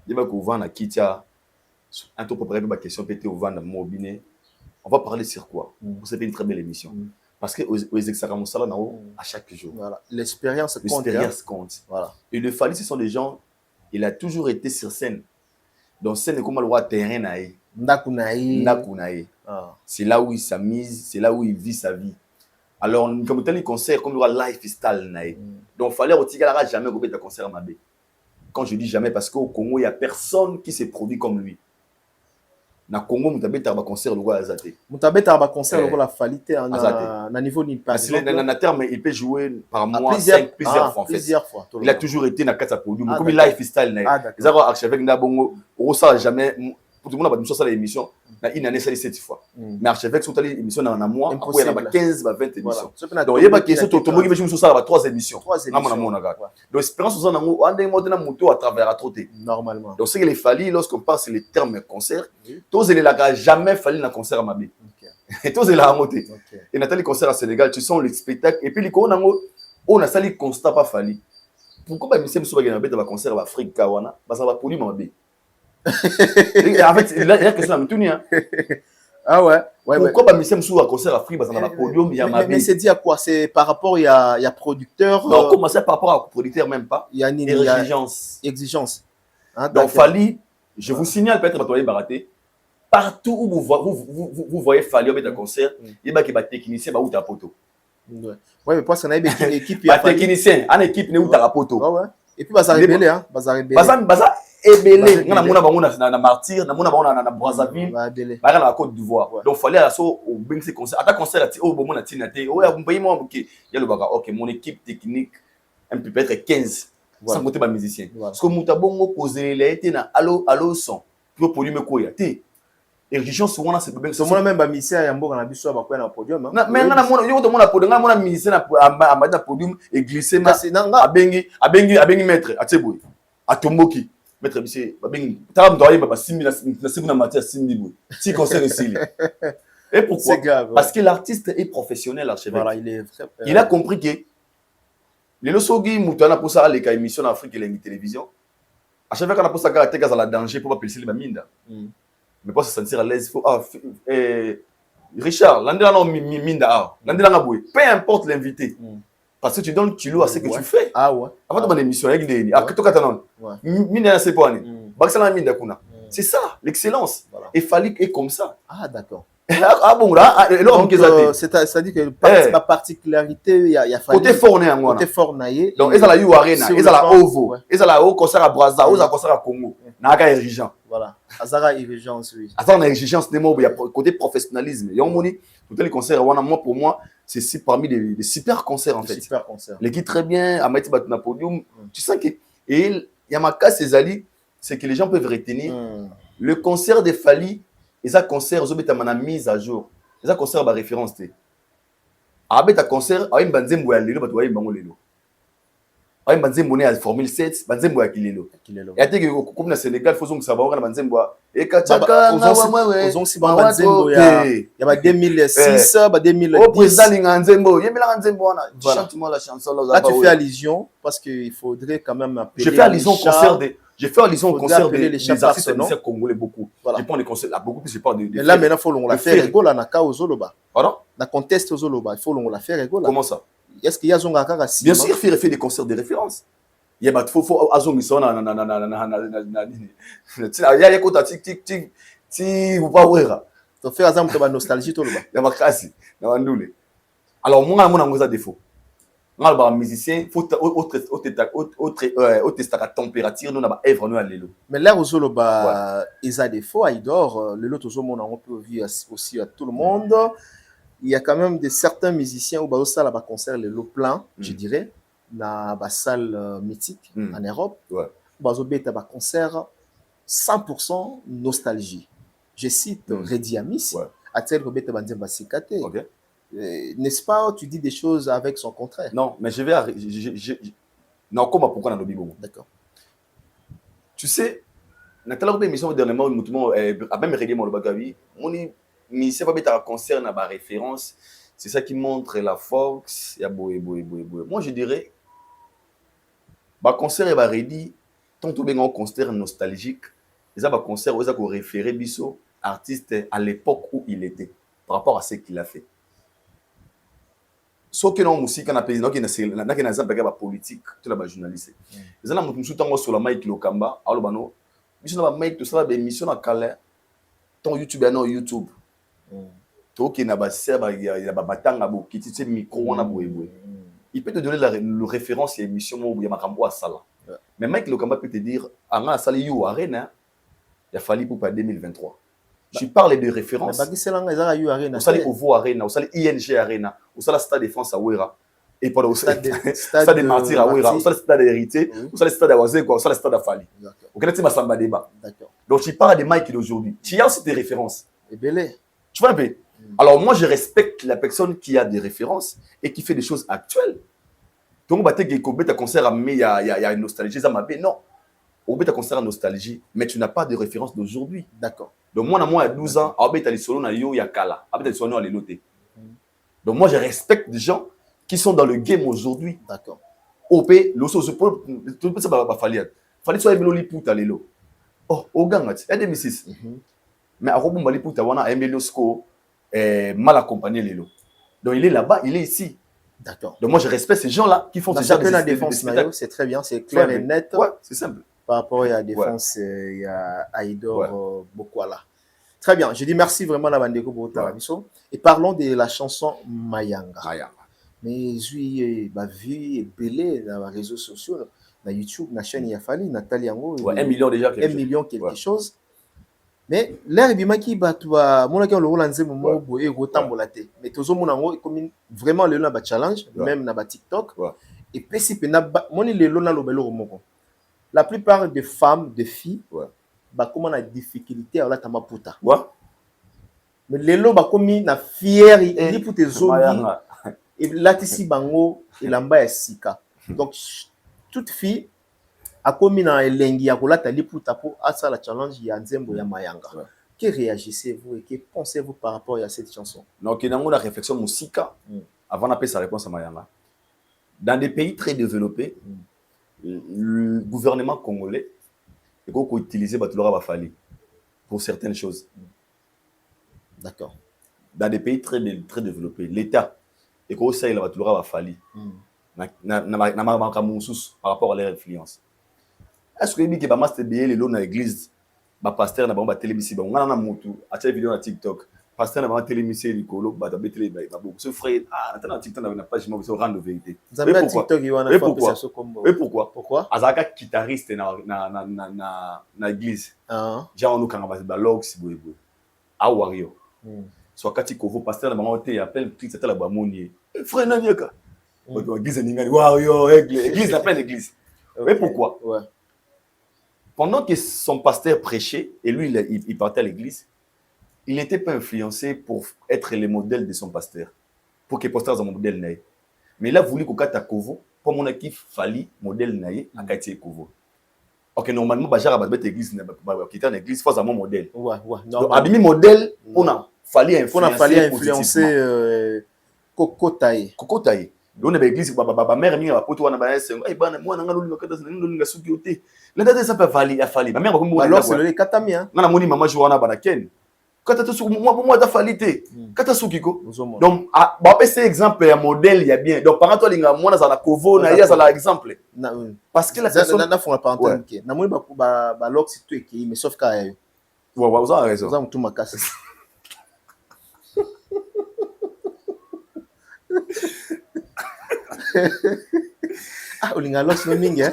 Speaker 1: Yaba ko vendre kitia. Un peu préparer ma question pété au vendre mobile. On va parler sur quoi? C'est une très belle émission. Parce que aux examens à chaque jour.
Speaker 2: Voilà. L'expérience
Speaker 1: compte.
Speaker 2: Voilà.
Speaker 1: Et le Fally, ce sont des gens, il a toujours été sur scène. Donc scène est comme le roi terrain naï. Ndakunaï. C'est là où il s'amuse, c'est là où il vit sa vie. Alors comme tel concert comme le roi lifestyle naï. Donc Fally Otigalara jamais goûté un concert à Mabé. Quand je dis jamais parce qu'au Congo il y a personne qui s'est produit comme lui. Na Congo mutabeta ba concert le roi Azate.
Speaker 2: Mutabeta ba concert le roi la Fally na niveau ni pas.
Speaker 1: Na terme il peut jouer par mois plusieurs fois en fait.
Speaker 2: Plusieurs fois.
Speaker 1: Il a toujours été na kata podium comme lifestyle na. Ils ont archevêque na bongo au ça jamais pour tout le monde a ça l'émission na une année ça 7 fois. Mais archevêque sont allés émission na mois après il y a 15 20 émissions. Donc il y a pas question tout le monde qui joue ça ba 3 émissions. Donc espérance ça na ngo ande mode na moto à travers à trotter
Speaker 2: normalement.
Speaker 1: Donc c'est que les Fally lorsqu'on parle c'est les termes concert. Tous les là jamais Fally na concert à Mabé. Et tous les là monter. Et Nathalie concert à Sénégal, tu sens le spectacle et puis les ko nango on a sali constat pas Fally. Pourquoi ba monsieur Moussa Bagana ba concert à Afrique Kawana, ba ça va poli Mabé. En fait, il y a que ça me tourne hein.
Speaker 2: Ah ouais.
Speaker 1: Pourquoi ba monsieur Moussa concert à Afrique ba ça va podium il y a Mabé.
Speaker 2: Mais c'est dit à quoi? C'est par rapport il y a producteur.
Speaker 1: Non, comment ça par rapport à producteur même pas.
Speaker 2: Il y a une exigence.
Speaker 1: Donc Fally, je vous signale peut-être ba baraté. Partout où vous voyez Fally au concert, il y a des techniciens ba ou ta poto.
Speaker 2: Ouais, mais parce qu'on a une équipe
Speaker 1: il y a technicien, une équipe ne ou ta poto.
Speaker 2: Ouais. Et puis bazar rebelle hein, bazar
Speaker 1: ebele ngana mona bango na martyr na mona bango na Brazzaville ba na Côte d'Ivoire. Donc fallait aso au bing ce concert ata concert ati au bomona tinate o ya mbayi mo buki ya le baka OK mon équipe technique un peu peut-être 15 sans compter ba musicien parce que muta bongo poser les été na allo son pour produire me koya té exigence souvent na c'est bien
Speaker 2: so mona même ba musicien ya mboka na biso ba kwa na podium
Speaker 1: na mais ngana mona yo to mona podium ngana mona musicien na amada podium et glisser na abengi maître ateboy atomboki maître bise babengi tala mdoye baba simbi na simbi na matière simbi boy si concert ici. Et pourquoi? Parce que l'artiste est professionnel archevêque.
Speaker 2: Voilà,
Speaker 1: il a compris que les losogi mutana pour ça les émissions en Afrique et la télévision archevêque na pour ça garder gaz à la danger pour pas pelser les minda. Mais pas se sentir à l'aise, il faut Richard, l'andela non minda l'andela nga boy, peu importe l'invité. Parce que tu donnes kilo à ce que tu fais.
Speaker 2: Ah ouais.
Speaker 1: Avant de mon émission avec des que toi katanon. Minda c'est pas C'est ça, l'excellence. Voilà. Et Fali est comme ça.
Speaker 2: Ah, d'accord.
Speaker 1: Ah bon, là,
Speaker 2: c'est-à-dire que la particularité, il y a Fali.
Speaker 1: Côté fort,
Speaker 2: côté fort, naïe.
Speaker 1: donc, ils ont la U Arena, ils ont la OVO, ils ont la O concert à Brazza, ils ont la concert à Congo. Naga érigeant.
Speaker 2: Voilà. Azara exigence, oui.
Speaker 1: Azara exigence, il y a côté professionnalisme. Il y a tous les concerts, pour moi, c'est parmi des super concerts en fait.
Speaker 2: Super concerts.
Speaker 1: L'équipe très bien, à Maïti Batuna Podium. Tu sens que. Et il y a ma casse, c'est que les gens peuvent retenir. Le concert de Fali, et ça concert, ils ont mise à jour. Et ça concert, ma référence. Avec ta concert, il y a un banzembo à l'élo, il y a un bango l'élo. Il y a un banzembo à Formule 7, banzembo à Kilelo. Et à tel que, comme au Sénégal, il faut que ça va avoir un banzembo à. Et Kachaka,
Speaker 2: ils ont aussi banzembo, il y a 2006, 2010.
Speaker 1: Au président, il y a un banzembo, il y a un banzembo. Chante-moi la chanson.
Speaker 2: Là, tu fais allusion, parce qu'il faudrait quand même appeler.
Speaker 1: Je fais allusion au concert des. J'ai fait allusion au concert des artistes congolais beaucoup.
Speaker 2: Voilà.
Speaker 1: Je prends les concerts, là, beaucoup plus, je parle de.
Speaker 2: Mais là, maintenant, il faut la faire rigola, naka aux Zoloba.
Speaker 1: Pardon?
Speaker 2: La conteste aux Zoloba, il faut la faire rigola.
Speaker 1: Comment ça?
Speaker 2: Est-ce qu'il y a Zonga Karasi?
Speaker 1: Bien sûr, il fait des concerts de référence. Il y a des faux Azong, ils sont là. Il y a des côtés, ti, vous pas voir.
Speaker 2: Tu fais Azam, tu as nostalgie, tout le bas.
Speaker 1: Il y a ma casse, il y a ma noule. Alors, moi, j'ai un défaut. Moi, je suis musicien, il faut tester la température, nous avons œuvre, nous allons.
Speaker 2: Mais là, aux Zoloba, ils ont des faux, ils dorment. Le lot, on peut vivre aussi à tout le monde. Il y a quand même certains musiciens où ça là concert le lot plein, je dirais, dans la salle mythique en Europe. Bazobeta ba concert 100% nostalgie. Je cite Redi Amis, à tel que beta bandem basikate. N'est-ce pas, tu dis des choses avec son contraire?
Speaker 1: Non, mais je vais non, comment pourquoi dans le bibo?
Speaker 2: D'accord.
Speaker 1: Tu sais, dans la émission dernièrement, nous a même réglé mon bagavi. Mais c'est pas bête à concert à ma référence, c'est ça qui montre la force. Il y a moi je dirais, bah concert et bah ready, tant tout bien un concert nostalgique, et ça bah concert où ça qu'on référait biso artiste à l'époque où il était par rapport à ce qu'il a fait. Sauf que non musique on a payé, donc il y a un bagage politique, tout la journaliste. Les gens nous tout sur la mic le kamba, alors bah non, mission la mic tout ça la émission à calais, ton YouTube et non YouTube. Toki na ba serba ya ba batanga bo kitite micro wana boyeboy. Il peut te donner la référence à l'émission où il y a makambo à sala. Mais Mike Lokamba peut te dire anga sala you arena il a fallu pour 2023. Je parle de référence.
Speaker 2: Ba gisela nga za you arena.
Speaker 1: Au sala Ovo arena, au sala ING arena, au sala Stade de France à Ouera et pas au stade de Martyr à Ouera, au sala Stade Hérité, au sala Stade Awazé quoi, au sala Stade Afali. Au Canada ma samba débat. D'accord. Donc je parle de Mike d'aujourd'hui. Tu as aussi des références.
Speaker 2: Et belé.
Speaker 1: Tu vois un peu. Alors moi, je respecte la personne qui a des références et qui fait des choses actuelles. Donc, tu as un concert, mais il y a une nostalgie. Non. Tu as un concert en nostalgie, mais tu n'as pas de référence d'aujourd'hui.
Speaker 2: D'accord.
Speaker 1: Donc, moi, il y a 12 ans, tu as les solos, il y a Kala. Tu as les solos, il y a Donc, moi, je respecte des gens qui sont dans le game aujourd'hui.
Speaker 2: D'accord.
Speaker 1: OP, le soso, tout le monde fallait soit Emilio Liputa, Lelo. Oh, au gang, il y a des missis. Mais à Robon Maliputa, on a Emilio Sco. Mal accompagné les lots. Donc il est là-bas, il est ici.
Speaker 2: D'accord.
Speaker 1: Donc moi je respecte ces gens-là qui font
Speaker 2: dans
Speaker 1: ces gens
Speaker 2: de la défense. C'est très bien, c'est clair et net.
Speaker 1: Ouais, c'est simple.
Speaker 2: Par rapport à la défense, il y a Aïdor Bokwala. Très bien, je dis merci vraiment à Bandeko pour votre émission. Et parlons de la chanson Mayanga. Mais j'ai vu et belé dans les réseaux sociaux, dans YouTube, dans la chaîne Yafali, Nathalie Yango.
Speaker 1: 1 million déjà.
Speaker 2: 1 million quelque chose. Mais l'air bimaki batwa mona ka lo lanze momo boye go tambola te mais tozo mona ngo comme vraiment le na ba challenge même na ba TikTok et puis si pe na moni le lo na lo belo moko la plupart des femmes des filles ba comment na difficulté à la tamba puta mais le lo ba komi na fier il pour tes zombie et là tisi bango et lamba ya sika donc toute fille a commis dans elengi ya kolata liputa pour asa la challenge ya nzembo ya Mayanga. Que réagissez-vous et que pensez-vous par rapport à cette chanson?
Speaker 1: Donc il y a une réflexion musika avant d'appeler sa réponse à Mayanga. Dans des pays très développés, le gouvernement congolais est utilisé pour certaines choses.
Speaker 2: D'accord.
Speaker 1: Dans des pays très développés, l'État est utilisé par rapport à leur influence. est-ce que il y a ba master bien le na église ba pasteur na ba télémisi ba ngana na mutu acha vidéo na TikTok pasteur na ba télémisi likolo ba ta betele ba beaucoup ce frère attends TikTok na page moi rendre de vérité
Speaker 2: et pourquoi
Speaker 1: et pourquoi azaka guitariste na église genre nous quand ba logs boy a wario soit kati kovo pasteur na ba te appelle petit c'était la ba monier frère na niaka église n'ingani wario église na plein d'église et pourquoi pendant que son pasteur prêchait, et lui, il partait à l'église, il n'était pas influencé pour être le modèle de son pasteur, pour que le pasteur soit un modèle naïe. Mais il a voulu qu'il y ait un Kovo, pour mon équipe, il fallait un modèle naïe à Katia Kovo. Ok, normalement, il y a une église, qui était une église, il faut un modèle. Donc, abîmer modèle, on a fallu
Speaker 2: influencer Kokotaï.
Speaker 1: Kokotaï. On a l'église, ma mère m'a pote wana ba ese ay bana mwana nga lolinga kata lolinga suki ote la date ça peut fali afali ma mère ko mo
Speaker 2: alors c'est le katamia
Speaker 1: ngana moni mama joana bana ken kata to suki moi ta fali te kata suki ko donc ba pese exemple ya modèle ya bien donc par rapport linga mwana za na kovo na ya za la exemple parce que la personne
Speaker 2: na fond la parenthèse ke na moni ba lox tout qui mais sauf ka yo
Speaker 1: vous avez raison
Speaker 2: vous avez tout makasi olinga lox no mingi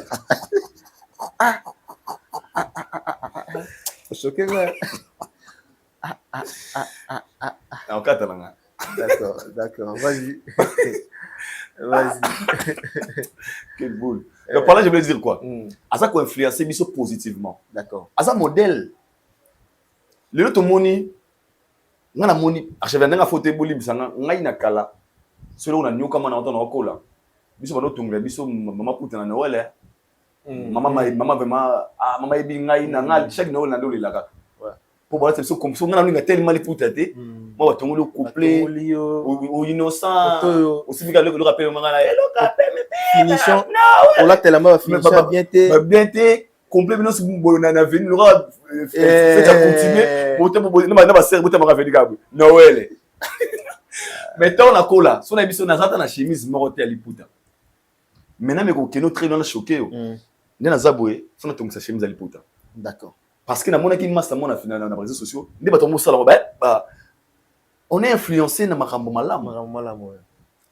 Speaker 2: choqué quoi
Speaker 1: en catalan
Speaker 2: d'accord vas-y
Speaker 1: quelle boule donc par là je voulais dire quoi à ça qu'on influencer biso positivement
Speaker 2: d'accord
Speaker 1: à ça modèle le to moni ngana moni acheve ndanga foto eboli bisanga ngai na kala solo na nyoka mana otona okola biso bano tungla biso mama puta na Noël mama vraiment mama ebi ngai na ngal chaque Noël na ndoli laka pour voir c'est comme ça ngana ninga tellement li puta te moi batongo le couplet ou innocent aussi bika le rappel mangana hello kapé
Speaker 2: finition on l'a tellement finition
Speaker 1: bien te complet bino sibo na venir le rap fait à continuer bote na ba ser bote ma venir kabu Noël mais tant na kola so na biso na zata na chemise moko te ali puta maintenant mais ko keno très dans choqué ne na zaboué so na tongisa chemise ali puta
Speaker 2: d'accord
Speaker 1: parce que na mona ki master mona final na réseaux sociaux ndi bato mo sala ba on est influencé na makambo malamu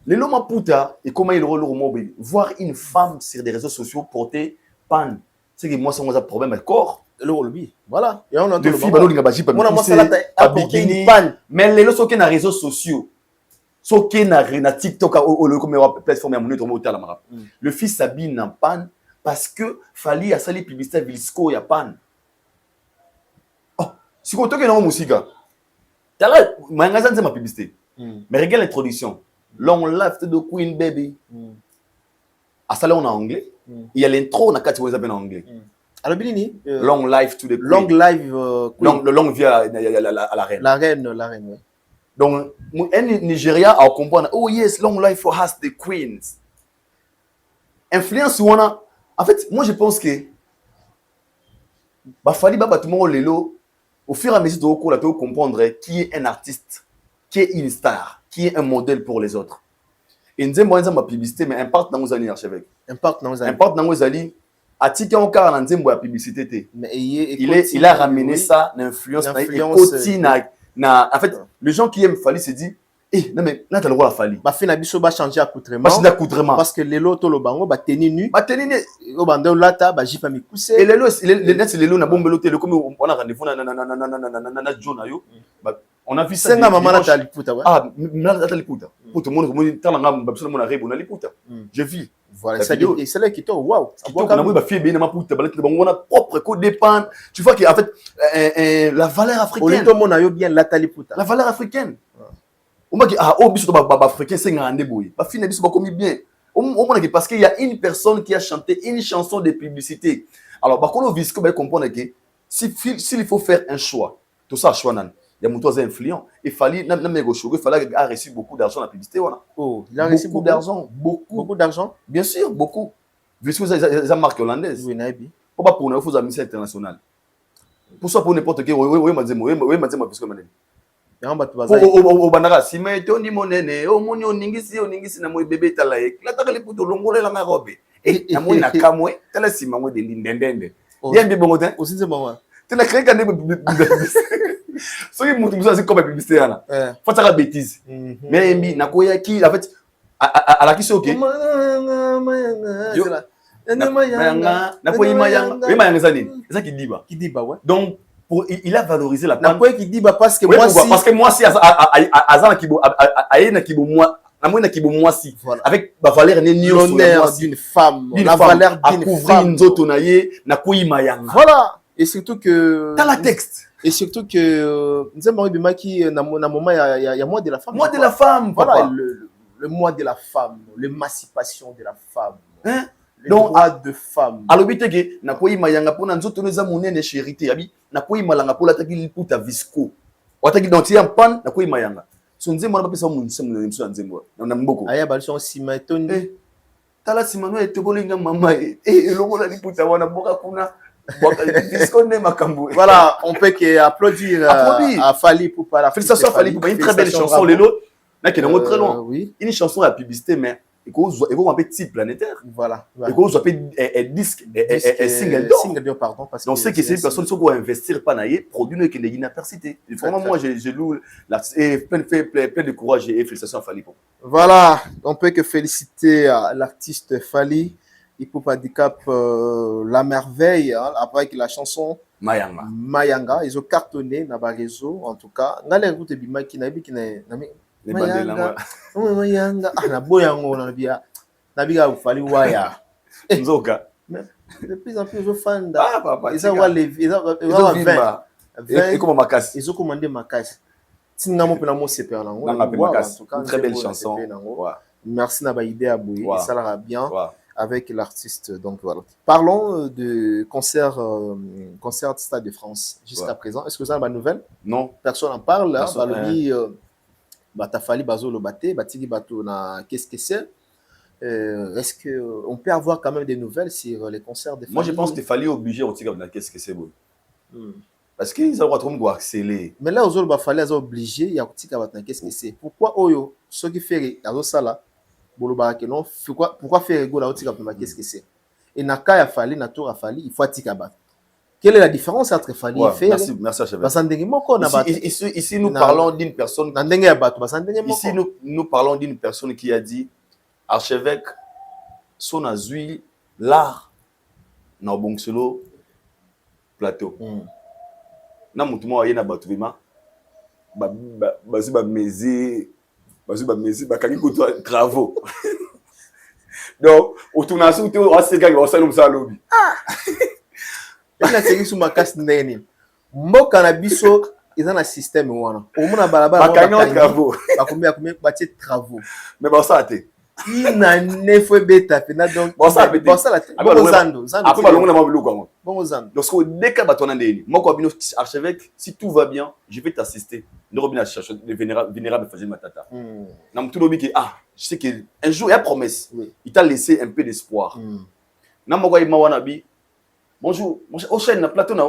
Speaker 1: le loma puta et comment il rôle mobile voir une femme sur des réseaux sociaux porter pan c'est que moi ça un problème corps
Speaker 2: le rolobi voilà et on a
Speaker 1: de filles balolinga baji pas bikini mais les loso qui na réseaux sociaux so qui na TikTok ou le comme plateforme à monnaie au hôtel la le fils s'habille en pan parce que fallait à salir publicité Vilsco ya pan oh si ko toke na musique tala magasin c'est ma publicité mais regarde l'introduction long life to the queen baby à ça là on en anglais il y a l'intro na kati vous appelle en anglais
Speaker 2: alors Bilini
Speaker 1: long life to the queen.
Speaker 2: Long live
Speaker 1: long vie à la reine
Speaker 2: la reine ouais.
Speaker 1: Donc un Nigeria a comprendre oh yes long life for us the queens influence wana en fait moi je pense que ba fali ba tout le monde lelo au fur et à mesure de ko la to comprendre qui est un artiste qui est une star qui est un modèle pour les autres et nzembo nzamba publicité mais impact dans nos années archevêque impact dans nos années atiki encore na nzembo ya publicité te mais il a ramené ça l'influence na en fait les gens qui aiment Fally se dit non mais là tu as le droit à Fally
Speaker 2: ba fait na biso ba changer accoutrement parce que les loto lo bango ba tenir nu o bande lata ba jipa mikuse
Speaker 1: et les net les na bombe loté comme on a rendez-vous na John ayo on a vu ça
Speaker 2: senga mama na taliputa ouais
Speaker 1: na taliputa pour tout le monde comme tala ngam ba biso na rebo na liputa je vis
Speaker 2: voilà c'est là qui to wow
Speaker 1: na moi ba fille bien na puta ba bango na propre ko dépend tu vois que en fait la valeur africaine
Speaker 2: on a yo bien la taliputa
Speaker 1: la valeur africaine on va dire biso to ba africain c'est ngande boy ba fille na biso ba komi bien on parce qu'il y a une personne qui a chanté une chanson de publicité alors ba kono visco ba comprendre que s'il faut faire un choix tout ça choix nan il y a motos influents il fallait na mego chogo il fallait a reçu beaucoup d'argent la publicité voilà
Speaker 2: il a reçu
Speaker 1: beaucoup d'argent
Speaker 2: beaucoup d'argent
Speaker 1: bien sûr beaucoup visco ça marque hollandaise
Speaker 2: oui naibi
Speaker 1: pas pour une fois à mission internationale pour ça pour n'importe qui oui madame visco manen o banaka sima etondi monene o moni oningisi na moy bébé tala ye la taka liputo longolela na robe na moni na kamwe tala sima ngo de ndendende Il y a un bon motin.
Speaker 2: Aussi, c'est bon.
Speaker 1: Tu n'as créé qu'un ce qui montre c'est comme la publicité là. Faut ça la bêtise. Mais na koya qui en fait à la qui c'est OK. Na koya mayanga. Mais mayanga ça dit. C'est ça qui dit ba.
Speaker 2: Qui dit ba ouais.
Speaker 1: Donc pour il a valorisé la
Speaker 2: na koya qui dit ba parce que
Speaker 1: oui,
Speaker 2: moi si
Speaker 1: parce que moi si azana kibo aïe na kibo moi na moi na kibo moi si avec ba valeur
Speaker 2: l'honneur d'une femme, la valeur d'une femme
Speaker 1: nzoto na ye na koya mayanga.
Speaker 2: Voilà. Et surtout que
Speaker 1: dans la texte.
Speaker 2: Et surtout que nous avons qui na moment il y a mois de la femme.
Speaker 1: Mois de la femme,
Speaker 2: voilà le mois de la femme, l'émancipation de la femme.
Speaker 1: Hein?
Speaker 2: Le droit de femme.
Speaker 1: Alors biteke na koyi mayanga pona nzoto neza monene charité abi na koyi malanga pola taki puta visco. Wataki donti en pan na koyi mayanga. So nzembo na pesa mu nsembo na nzembo na mboko.
Speaker 2: Aya balson sima etondi.
Speaker 1: Tala sima no etokolinga mama elongola liputa wana boka kuna.
Speaker 2: Voilà, on peut applaudir à Fally Ipupa.
Speaker 1: Félicitations à Fally Ipupa, une très belle chanson. Lélo, là qui est très loin.
Speaker 2: Oui.
Speaker 1: Une chanson à publicité, mais il faut un peu titre planétaire.
Speaker 2: Voilà.
Speaker 1: Il faut un peu disque, single d'or.
Speaker 2: Single d'or, pardon.
Speaker 1: Donc c'est que c'est une personne qui va investir pas naïe, produire une université. Vraiment, moi, je loue l'artiste et plein de courage et félicitations à Fally Ipupa.
Speaker 2: Voilà, on peut que féliciter l'artiste Fally Ipupa Handicap, la merveille, hein, avec la chanson Mayanga. Ils ont cartonné dans le réseau, en tout cas. Dans les routes de Bimaki, Mayanga. Mayanga. Ah, na boyango, na bia. Na bia ou Fally Waya.
Speaker 1: Nzoka.
Speaker 2: De plus en plus, je fan.
Speaker 1: Ah, papa.
Speaker 2: Ils ont les 20.
Speaker 1: Et comment Makas?
Speaker 2: Ils ont commandé Makas. Tinamo Pelamo Seper.
Speaker 1: Une très belle chanson.
Speaker 2: Merci Naba Idé Aboué. Ça l'ira bien. Avec l'artiste. Donc voilà. Parlons de concert Stade de France jusqu'à présent. Est-ce que ça a une nouvelle?
Speaker 1: Non.
Speaker 2: Personne n'en parle. Fally Bazo le baté, Batigi Bato na qu'est-ce que c'est? Est-ce qu'on peut avoir quand même des nouvelles sur les concerts de Fally?
Speaker 1: Moi je pense qu'il fallait obliger au tigre qu'est-ce que c'est bon. Parce qu'ils ont trop accélérer.
Speaker 2: Mais là aux Fally ils ont obligé il y a tigre qu'est-ce que c'est? Pourquoi Oyo ce qui fait dans ça là? Pourquoi faire ego là qu'est-ce que c'est? Et Naka a Fally, Nato a Fally, il faut Tikabat. Quelle est la différence entre Fally et Ferry?
Speaker 1: Merci chef.
Speaker 2: Ici
Speaker 1: nous parlons d'une personne. Ici nous parlons d'une personne qui a dit archevêque son azui l'art na Bongsolo plateau. Na mutumo yena batuvima ba mezi bakaki kuto travaux. Donc autour na sou on se gagne on salum ça lobby.
Speaker 2: La série sous Makas ndeni. Mboka na biso ils ont un système wana. Omuna balabala
Speaker 1: bakaki travaux.
Speaker 2: Bakombia bâti travaux.
Speaker 1: Mais bon ça té.
Speaker 2: Il n'a neuf bêta pena donc
Speaker 1: bon ça
Speaker 2: la zando
Speaker 1: après balongo na mabulu kwa.
Speaker 2: Bon zando.
Speaker 1: Lorsque dès que batona ndeni. Moi quoi bino archevêque si tout va bien, je vais t'assister. Ne robina chercher le vénérable faisait matata. Na mtu lobi ki je sais que un jour il y a promesse. Il t'a laissé un peu d'espoir. Na mo kwa wana bi. Bonjour, au chaîne na plateau na.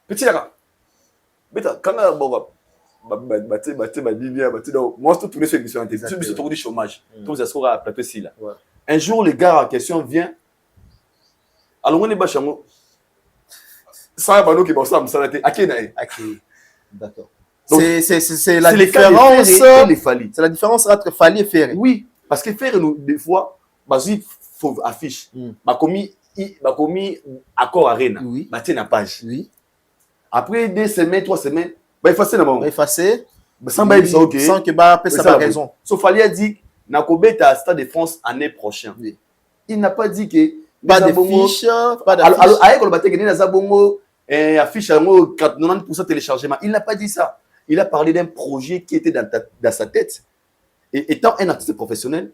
Speaker 1: Petit là. Beta kanga boga. Bate linia bate do. Moi tout tourner sur émission intégrée. Tu me du chômage. Tout ça sera à plateau ici là. Un jour le gars en question vient. Alors on est bachango. Ça va nous qui bossa m'salaté. Akenae.
Speaker 2: D'accord. C'est la différence. C'est la différence entre Fally et Ferry.
Speaker 1: Oui, parce que Ferry nous des fois, il faut affiche. Commis accord arena.
Speaker 2: Oui.
Speaker 1: Bah tiens la page.
Speaker 2: Oui.
Speaker 1: Après 2 semaines, 3 semaines, bah effacer la maman.
Speaker 2: Effacer.
Speaker 1: Sans que
Speaker 2: bah ça pas raison.
Speaker 1: Sauf Fally a dit Nakobeta à Stade de France année prochaine.
Speaker 2: Oui.
Speaker 1: Il n'a pas dit que
Speaker 2: pas de fiche, pas d'affiche.
Speaker 1: Alors avec le bateau na zabongo affiche 90% téléchargement. Il n'a pas dit ça. Il a parlé d'un projet qui était dans sa tête. Et étant un artiste professionnel,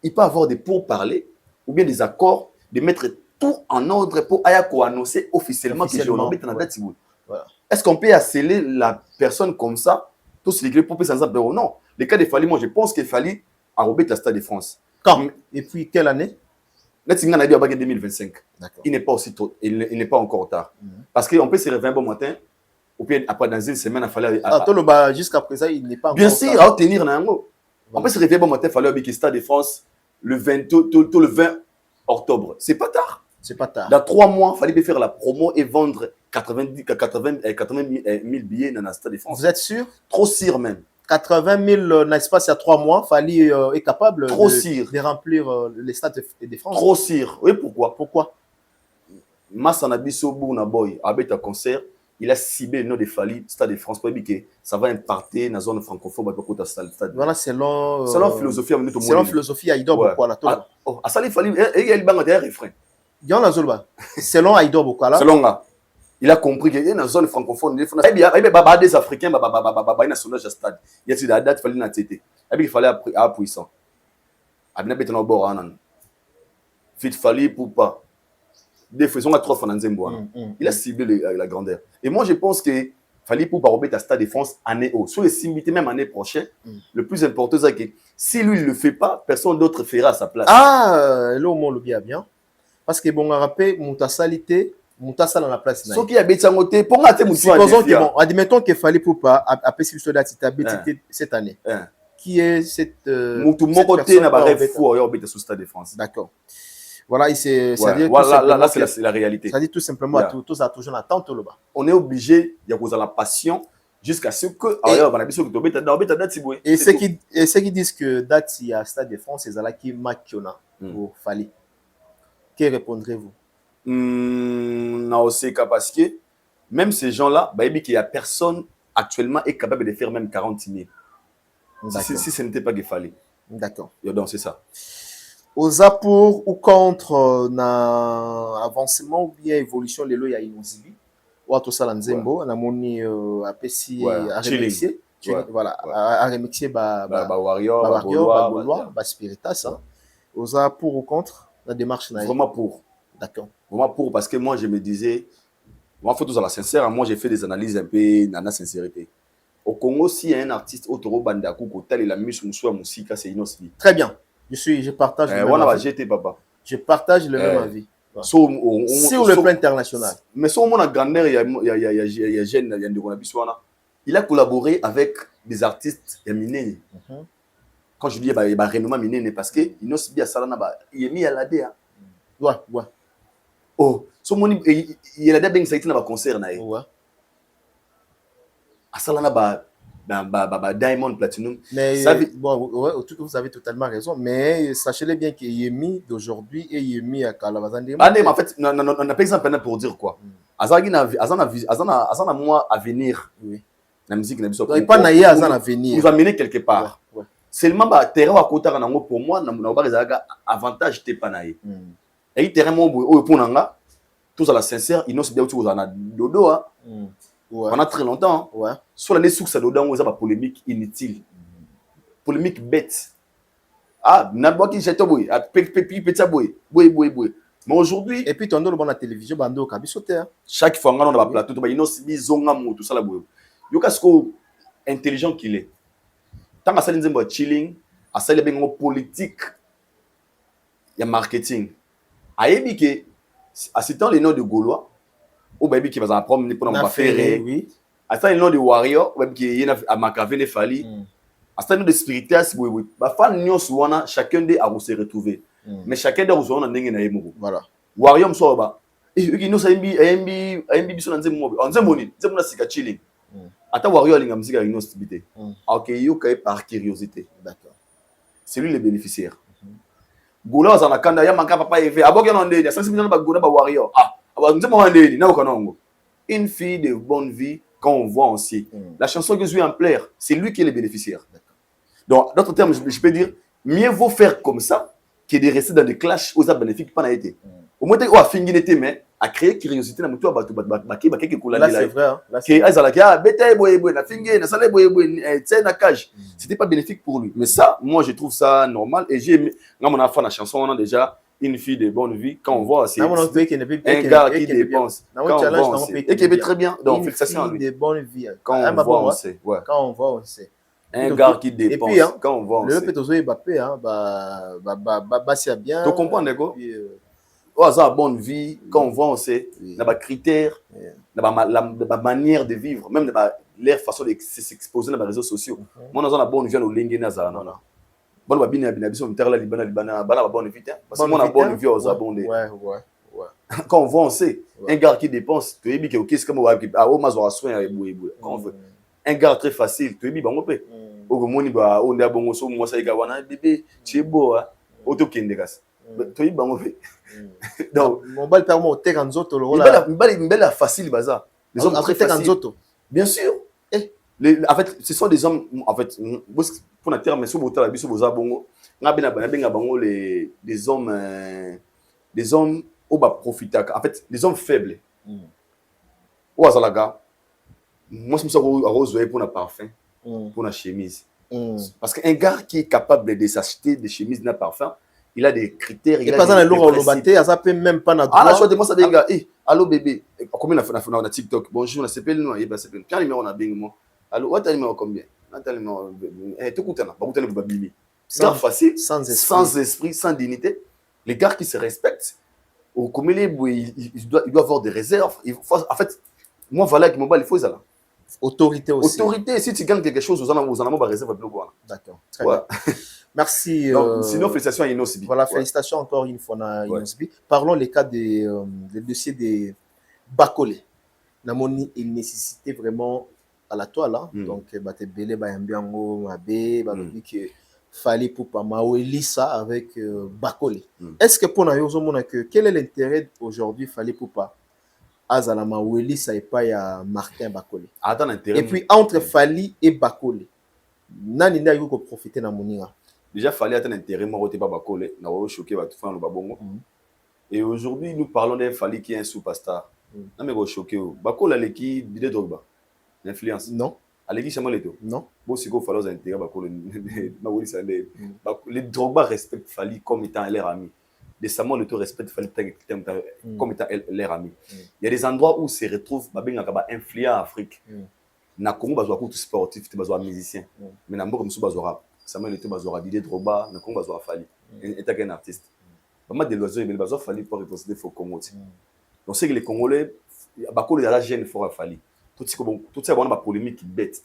Speaker 1: il peut avoir des pourparlers ou bien des accords, de mettre tout en ordre pour annoncer officiellement que je vais mettre dans la date. Est-ce qu'on peut sceller la personne comme ça, tous les grés pour que ça ne ou non? Le cas de Fally, moi je pense qu'il fallait enrober la Stade de France.
Speaker 2: Quand? Et puis quelle année?
Speaker 1: 2025. Il n'est pas aussi tôt, il n'est pas encore tard. Parce qu'on peut se réveiller un bon matin, ou bien après dans une semaine, il fallait.
Speaker 2: Jusqu'à présent, il n'est pas encore.
Speaker 1: Bien sûr, à tenir Nango. On peut se réveiller un bon matin, il fallait que Stade de France le 20 octobre. C'est pas tard.
Speaker 2: C'est pas tard.
Speaker 1: Dans 3 mois, il fallait faire la promo et vendre 80 000 billets dans le Stade de France.
Speaker 2: Vous êtes sûr?
Speaker 1: Trop sûr même.
Speaker 2: 80 000 l'espace il y a 3 mois, Fally est capable de remplir les stades de France.
Speaker 1: Trop sûr. Oui, pourquoi?
Speaker 2: Pourquoi?
Speaker 1: Massanabiso Bouna Boy, avec un concert, il a ciblé le nom de Fally, Stade de France, pour dire que ça va impacter dans la zone francophone.
Speaker 2: Voilà, selon
Speaker 1: philosophie.
Speaker 2: Selon philosophie, Aïdor Bokwala.
Speaker 1: Ah, ça, il fallait. Il y a un refrain.
Speaker 2: Selon Aïdor Bokwala.
Speaker 1: Selon là. Il a compris qu'il y a une zone francophone. Il y a des Africains, il y a un stade. Il y a des dates, il fallait une tête. Il fallait à puissant. Il y a un bord. Il fallait pour pas. Des fois, ils ont 3 fois dans Zembo. Il a ciblé la grandeur. Et moi, je pense que fallait pour remettre à Stade de France année haut. Sur les similitudes, même année prochaine, le plus important, c'est que si lui, il ne le fait pas, personne d'autre fera à sa place.
Speaker 2: Ah, là, au moins, le bien. Parce que bon, on rappelle, Moutasalité. Moutassa dans la place.
Speaker 1: Ce qui a été monté, pour moi,
Speaker 2: supposons que bon, admettons qu'il fallait pour pas appeler si le date cette année. Qui est cette
Speaker 1: côté n'a pas rêve fou au Stade de France.
Speaker 2: D'accord. Voilà, c'est
Speaker 1: là c'est la réalité.
Speaker 2: Ça dit tout simplement tous à toujours attente là bas.
Speaker 1: On est obligé il y a cause la passion jusqu'à ce que
Speaker 2: et ceux qui disent que date il y a Stade de France c'est là qui makiona pour Fally. Que répondrez-vous?
Speaker 1: Parce que même ces gens-là, il n'y a personne actuellement est capable de faire même 40 000. Si ce n'était pas qu'il fallait.
Speaker 2: D'accord.
Speaker 1: Donc c'est ça.
Speaker 2: Aux pour ou contre avancement ou bien évolution les lois il y a Inozili ou à tout ça Nzembo on a moni apesi à remercier voilà à remercier
Speaker 1: Warrior
Speaker 2: ba Spiritas. Aux pour ou contre la démarche
Speaker 1: vraiment pour.
Speaker 2: D'accord.
Speaker 1: Vraiment pour, parce que moi, je me disais, moi, il faut tous à la sincère, moi, j'ai fait des analyses un peu dans la sincérité. Au Congo, s'il y a un artiste, Otoro Bandakou, Kotal, il a mis son soin, Moussika, c'est Inosbi.
Speaker 2: Très bien. Je partage le même avis. Je partage le même avis. Sur le plan international.
Speaker 1: Mais sur mon grandeur, il y a Jeune, il y a Ndekona, il a collaboré avec des artistes éminents. Quand je dis, il y a un renommé éminent, parce que Inosbi, il est mis à la DA.
Speaker 2: Ouais.
Speaker 1: Oh, so moni il y a des gens qui ont concert na
Speaker 2: ouais.
Speaker 1: Asala na Diamond Platinum.
Speaker 2: Mais bon ouais, vous avez totalement raison mais sachez-le bien que Yemi d'aujourd'hui et Yemi à Kalavazande.
Speaker 1: Mais en fait on a pas exemple pour dire quoi. Azana moi à venir. Oui. La musique na biso.
Speaker 2: Pas naïe azana à venir.
Speaker 1: Nous amener quelque part.
Speaker 2: Ouais.
Speaker 1: Seulement terrain à côté na pour moi na ba rezaga avantage te pas naïe. Et terrain mon boy pour nanga tous à la sincère ils n'ont bien tout à dodo pendant très longtemps sur l'année sous ça dodo on a pas polémique inutile polémique bête n'a pas qui jette boy petit boy mais aujourd'hui
Speaker 2: et puis tu as le bon la télévision bando kabisoter
Speaker 1: chaque fois on a pas plateau ils n'ont zonga mo tout ça la boy yo casco intelligent qu'il est tant à ça nzembo chilling à ça les bengo politique il y a marketing ayebi que citant les noms de Gaulois ou baby qui va apprendre pour nous faire
Speaker 2: oui
Speaker 1: citant les noms de Warrior baby qui y a Machiavelli Fally citant les noms de Spiritas oui ba fan nyos wana chacun d'eux a se retrouver mais chacun d'eux ozona ndenge na yemo
Speaker 2: voilà
Speaker 1: Warrior mso ba et nous ça mb biso nzemo nzemo ni nzemo na sika chilling ata Warrior linga mzika ino stibité OK yo kay par curiosité
Speaker 2: d'accord
Speaker 1: c'est lui le bénéficiaire Gola za nakanda ya manka papa eve aboke na ndeni asansi bizana ba gola ba Warrior nzema wa ndeni na okanongo une fille de bonne vie quand on voit aussi la chanson que je suis en plaire c'est lui qui est le bénéficiaire donc d'autres termes je peux dire mieux vaut faire comme ça que de rester dans des clashs aux bénéfiques pas na été au moins o afingi nete mais à créer curiosité na mutu ba quelque
Speaker 2: là c'est vrai
Speaker 1: là que azala ka beta boy na fingi na sala boy c'est na cage c'était pas bénéfique pour lui mais ça moi je trouve ça normal et j'ai mon enfant la chanson on a déjà une fille de bonne vie quand on voit c'est un gars qui dépense et qui est très bien donc félicitations à lui
Speaker 2: de bonne vie
Speaker 1: quand on voit on sait
Speaker 2: quand on voit on sait
Speaker 1: un gars qui dépense quand on voit on sait
Speaker 2: le peut oser Mbappé bah c'est bien
Speaker 1: tu comprends d'accord ça bonne vie quand on voit on sait na ba critères la manière de vivre même leur façon de s'exposer dans les réseaux sociaux moi dans la bonne vie au lingue na za non bonne babine biso mterla libana bana ba bonne vie parce que moi na bonne vie aux abonnés
Speaker 2: ouais
Speaker 1: Quand on voit, on sait. Un gars qui dépense, tu es bien que c'est comme au soin quand on veut. Un gars très facile, tu es bien bon paix. Au moni ba on a bon so moi ça y gawana bébé, tu es beau hein. Auto kendegas. Tu es bien bon paix. Donc
Speaker 2: mon bal permet au terrain nzoto le rôle.
Speaker 1: Une belle facile baza. Les hommes très faciles. Bien sûr. En fait, ce sont des hommes en fait pour la terre mais sur bota la biso boza bongo. Nga benga bango des hommes au bas profiter. En fait, les hommes faibles. Ou azalaga. Moi je me suis rose pour la parfum, pour la chemise. Parce qu'un gars qui est capable de s'acheter des chemises de parfum, il a des critères, il a des
Speaker 2: principes. Ça peut même pas na droit.
Speaker 1: Ah, je demande ça des gars. Allô bébé, combien on a TikTok? Bonjour, on s'appelle nous, il va s'appeler. Quel numéro on a bien moi? Allô, what numéro combien? Tu écoutes là, pas vous babili. C'est facile, sans esprit, sans dignité. Les gars qui se respectent, au comédie, il doit avoir des réserves. En fait, moi voilà que mon bal il faut ça là.
Speaker 2: Autorité aussi.
Speaker 1: Autorité, si tu gagnes quelque chose, vous en avez réserve.
Speaker 2: D'accord. Très bien. Merci.
Speaker 1: Donc, sinon, félicitations à Inosbi.
Speaker 2: Voilà, félicitations encore une fois à Inosbi. Parlons les cas des dossiers des Bakolé. Namoni, il nécessitait vraiment à la toile. Donc, tu belé, Bayambiango, Mabé, Balobi, que fallait pour pas Elissa avec Bakolé. Est-ce que pour nous, quel est l'intérêt aujourd'hui, fallait pour pas Azalama ou Elissa et pas à Martin Bakolé. Et puis entre Fali et Bakolé, nani n'a eu que profiter na moninga.
Speaker 1: Déjà Fali a un intérêt moi pas Bakolé, na o choqué va tout faire le babongo. Et aujourd'hui nous parlons d'un Fali qui est un superstar. Na me go choqué Bakolé leki Didier Drogba. L'influence.
Speaker 2: Non.
Speaker 1: Aleki chama leto.
Speaker 2: Non.
Speaker 1: Bon si go Fali a intérêt Bakolé. Na oui ça les Drogba respectent Fali comme étant leur ami. Décemment, le tout respect comme étant leur ami. Il y a des endroits où se retrouvent influents en Afrique. Na Congo, bazo tout sportif, tu bazo musicien. Mais na Mboka, bazo rap. Samuel était bazo Didier Drogba, na Congo bazo Fali. Et t'as un artiste. Pas mal de loisirs, mais bazo Fali pour représenter au Congo. Donc c'est que les Congolais, bako les la gêne fort Fali. Tout ça bon ma polémique qui bête.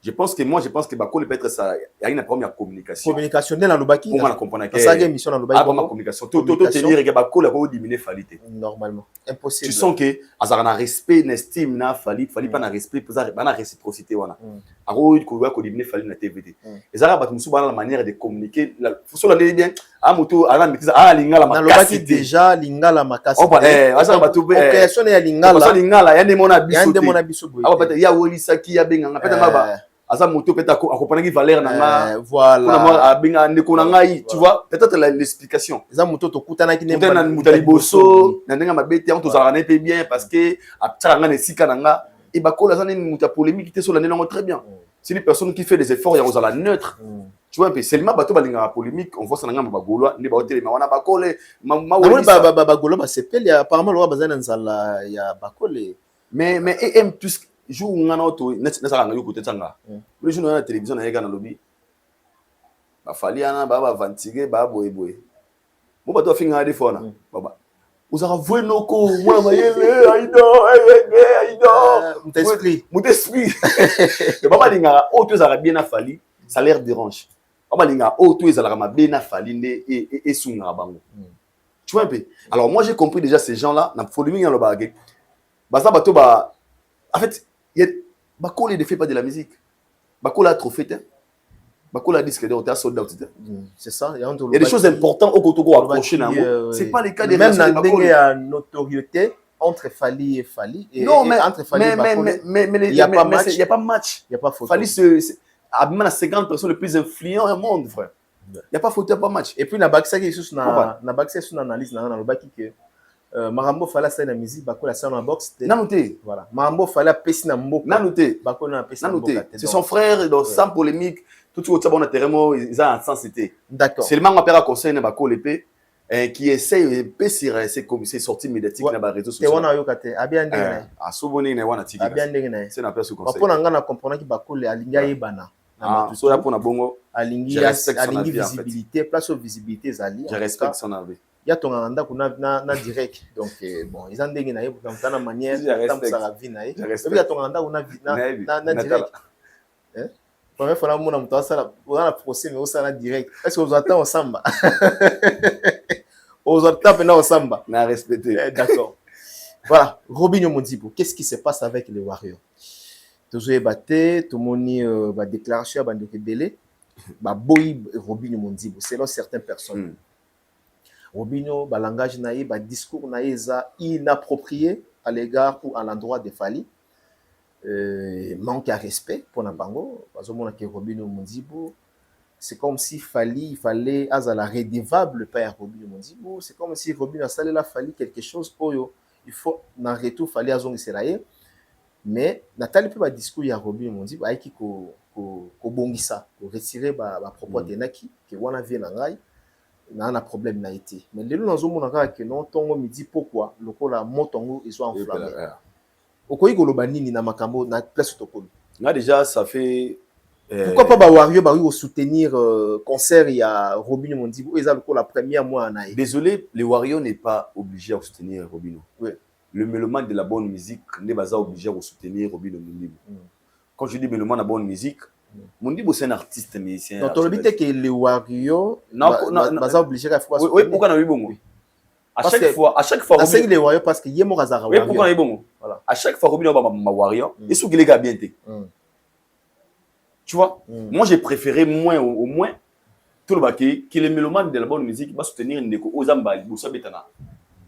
Speaker 1: Je pense que Bakolé peut être ça. Il y a une première communication.
Speaker 2: Communicationnelle dans le baki.
Speaker 1: Pour moi, comprendre que.
Speaker 2: Ça a une mission dans le baki.
Speaker 1: Ah, pour ma communication. Tout tenir que Bakolé va diminuer Falité.
Speaker 2: Normalement. Impossible.
Speaker 1: Tu sens que, à un respect, une estime, na Fali pas un respect, pas une réciprocité. Wana. À quoi qu'on diminuer Fali na TVT. Et ça va nous la manière de communiquer. Faut se l'aider bien. À moto, à la maîtrise, à lingala
Speaker 2: makasi. Dans le baki déjà lingala makasi.
Speaker 1: Oh bah, ça va tout bien.
Speaker 2: Création ya lingala.
Speaker 1: Ça lingala, y a des monabiso.
Speaker 2: Y a des monabiso.
Speaker 1: Ah bah, y a Wolisa qui a bien. Asa moto peut-être accompagner qui valeur nanga
Speaker 2: voilà
Speaker 1: abinga ndeko nanga tu vois peut-être l'explication
Speaker 2: eza moto to kutana ki
Speaker 1: na mutali boso na ndenga mabete on to zala na bien parce que atara nga nesika nanga et bakola za ni muta polémique te sur la nélango très bien c'est une personne qui fait des efforts ya ozala neutre tu vois un peu seulement bato balinga polémique on voit ça nanga bagolwa ni ba hôtel ma wana bakole ma
Speaker 2: bagolo ba sepel ya apparemment lo bazana nzala ya bakole
Speaker 1: mais et plus jour où on a auto net ça nga yokote tanga le jour on a la télévision na yega na lobby ba fali ana ba vantiguer ba boy mo ba to finga de fona baba uzara voyer noko mwana mayele aido mon esprit baba linga auto za bien na fali ça l'air dérange baba linga auto za la bien na fali nde et sunga bango tu vois un peu alors moi j'ai compris déjà ces gens là na polémique dans le bagage ba ça bato ba en fait Bakolé ne fait pas de la musique. Bakolé a trophée. Bakolé a disque d'or, sold out.
Speaker 2: C'est ça. Il y
Speaker 1: a des choses importantes au Kotogo à approcher. C'est pas le cas des
Speaker 2: même dans la notoriété entre Fali et Fali.
Speaker 1: Non, mais
Speaker 2: entre Fali et Bakolé.
Speaker 1: Mais il n'y a pas match. Il n'y a pas match.
Speaker 2: Il n'y a pas photo.
Speaker 1: Fali, c'est la 50 personnes les plus influentes au monde, frère. Il n'y a pas photo, il n'y a pas match.
Speaker 2: Et puis, il y a une analyse dans le baki que Marambo fala sa na musique Bakolé sa na boxe
Speaker 1: nanuté
Speaker 2: voilà Marambo fala pesi na mboka
Speaker 1: nanuté
Speaker 2: Bakolé na pesi na mboka
Speaker 1: c'est son frère donc sans polémique tout ce que ça terremo ils ont sensité
Speaker 2: d'accord
Speaker 1: c'est le manga père conseil na Bakolé qui essaye de sur ces commissions sorties médiatiques na ba réseaux sociaux
Speaker 2: te wana yoka te abia ndenge
Speaker 1: a soboni na wana tiki
Speaker 2: abia ndenge na
Speaker 1: c'est na père conseil
Speaker 2: pour nga na comprendre ki Bakolé alinga yebana
Speaker 1: na so ya pour na bongo
Speaker 2: alingi visibilité place au visibilité zali
Speaker 1: je respecte son avis
Speaker 2: ya tonga nda kuna na direct donc bon ils ont ndenge na yebu comme manière comme ça la vie na et puis ya tonga nda kuna na direct première fois na mona mto ça on a procès mais on ça na direct est-ce que vous attend ensemble aux autres maintenant au samba.
Speaker 1: Na respecté.
Speaker 2: D'accord. Voilà, Robinho Monzibo, qu'est-ce qui se passe avec les Warriors? Toujours ébatté, tout le monde va déclaration à Bandeke Belé, bah boy Robinho Monzibo, selon certaines personnes. Robinho, bah langage naïf, bah discours naïf, inapproprié à l'égard ou à l'endroit de Fali. Manque à respect pour Nabango. Parce que Robinho Monzibo, c'est comme si il fallait la redevable par Robinho Monzibo. C'est comme si Robinho a fallu quelque chose. Il faut en retour fallait azong Israël. Mais Nathalie peut pas discours ya Robinho Monzibo aiki ko bongisa, ko retirer ba propos tenaki que wana vient ngai na un problème na été. Mais les gens ont que non tongo midi pourquoi le la motongo ils sont enflammés. Okoyi koloba nini na makambo na place tokolo.
Speaker 1: Là déjà ça fait
Speaker 2: pourquoi pas ba Wario ba oui soutenir concert il y a Robinho Monzibo et ça la première mois en aïe.
Speaker 1: Désolé, le Wario n'est pas obligé à soutenir Robinho.
Speaker 2: Oui.
Speaker 1: Le mélomane de la bonne musique n'est pas obligé à soutenir Robinho Monzibo. Quand je dis mélomane de la bonne musique, Monzibo c'est un artiste musicien.
Speaker 2: Donc, tu as dit que les Wario sont obligés à faire ça.
Speaker 1: Oui, pourquoi on a eu bon? À chaque fois,
Speaker 2: Robinho les Wario parce que Yemo Razara.
Speaker 1: Oui, pourquoi on a eu bon? À chaque fois, Robinho va ma Wario, et sous qu'il est bien. Tu vois? Moi, j'ai préféré au moins tout le baquet que les mélomanes de la bonne musique va soutenir une déco aux Zamba, Boussa Betana,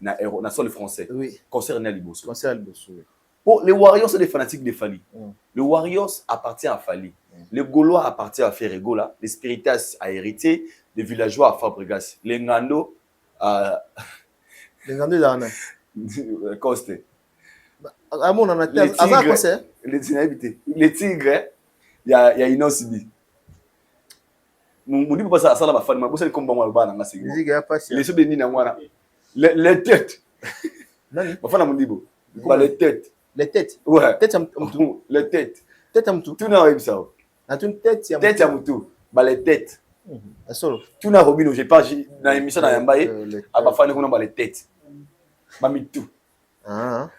Speaker 1: na sol français. Oui. Concernant Liboso. Bon, les Warriors, c'est des fanatiques de Fali. Le Warriors appartient à Fali. Le Gaulois appartient à Ferregola. Les Spiritas à Héritier. Les villageois à Fabregas. Les Ngando à.
Speaker 2: Les Ngando, il y en a.
Speaker 1: Coste. Les Tigres, il y a Inosibi. Mon dit pas ça la fan, mais c'est comme moi le bas dans la série. Les sous de Nina Mwana. Les têtes.
Speaker 2: Nani?
Speaker 1: Enfin, on dit bon. Les têtes.
Speaker 2: Les têtes.
Speaker 1: Ouais.
Speaker 2: Tête amtou.
Speaker 1: Les têtes.
Speaker 2: Tête amtou.
Speaker 1: Tout n'a pas ça.
Speaker 2: Na une tête
Speaker 1: amtou. Tête amtou. Bah les têtes.
Speaker 2: Solo.
Speaker 1: Tout n'a Robinho, j'ai pas dans l'émission dans Yambaye. Ah bah fan qu'on a les têtes. Bah mi tout.
Speaker 2: Ah.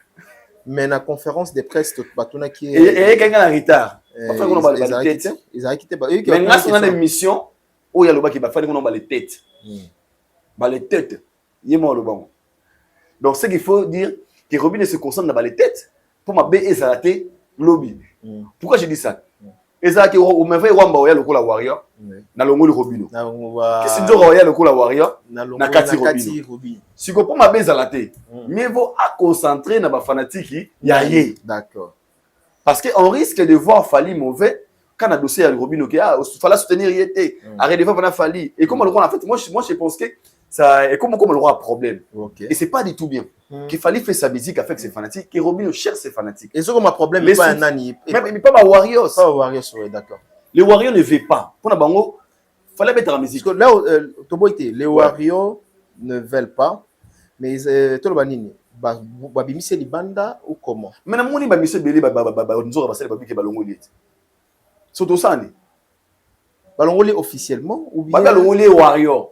Speaker 2: Mais la conférence de presse batuna qui
Speaker 1: et quelqu'un en retard. Enfin qu'on a les têtes.
Speaker 2: Ils ont quitté.
Speaker 1: Mais là on a une émission où il y a le bas qui va faire qu'on a les têtes. Bah les têtes. Yémo le bon. Donc ce qu'il faut dire que Robinho se concentre dans les têtes pour ma B et Zalaté lobby. Pourquoi j'ai dit ça? Ezaki au me fait Wamba oya lokola Warrior na longo le Robinho. Qu'est-ce que tu oya lokola Warrior na Kati Robinho. Si ko pour ma B Zalaté, mieux vaut à concentrer na ba fanatique yaye.
Speaker 2: D'accord.
Speaker 1: Parce que on risque de voir Fali mauvais quand on a dossier à Robinho qui fallait soutenir yété. Arrêtez de faire Fali et comme le roi en fait moi je pense que ça est comme le roi a problème. Et c'est pas du tout bien. Qu'il fallait faire sa musique avec ses fanatiques, que Robinho cherche ses fanatiques.
Speaker 2: Et ce qu'on a problème, mais pas un nani.
Speaker 1: Mais pas ma Warriors.
Speaker 2: Pas Warriors, oui, d'accord.
Speaker 1: Les Warriors ne veulent pas. Pour la bango, fallait mettre la musique.
Speaker 2: Parce que là, les Warriors ne veulent pas, mais tout le banini. Babi mise li banda ou comment?
Speaker 1: Mais na moni ba mise belé nzora basale babi ke balongo liet. Soto sani.
Speaker 2: Balongo li officiellement ou bien
Speaker 1: balongo li Warriors.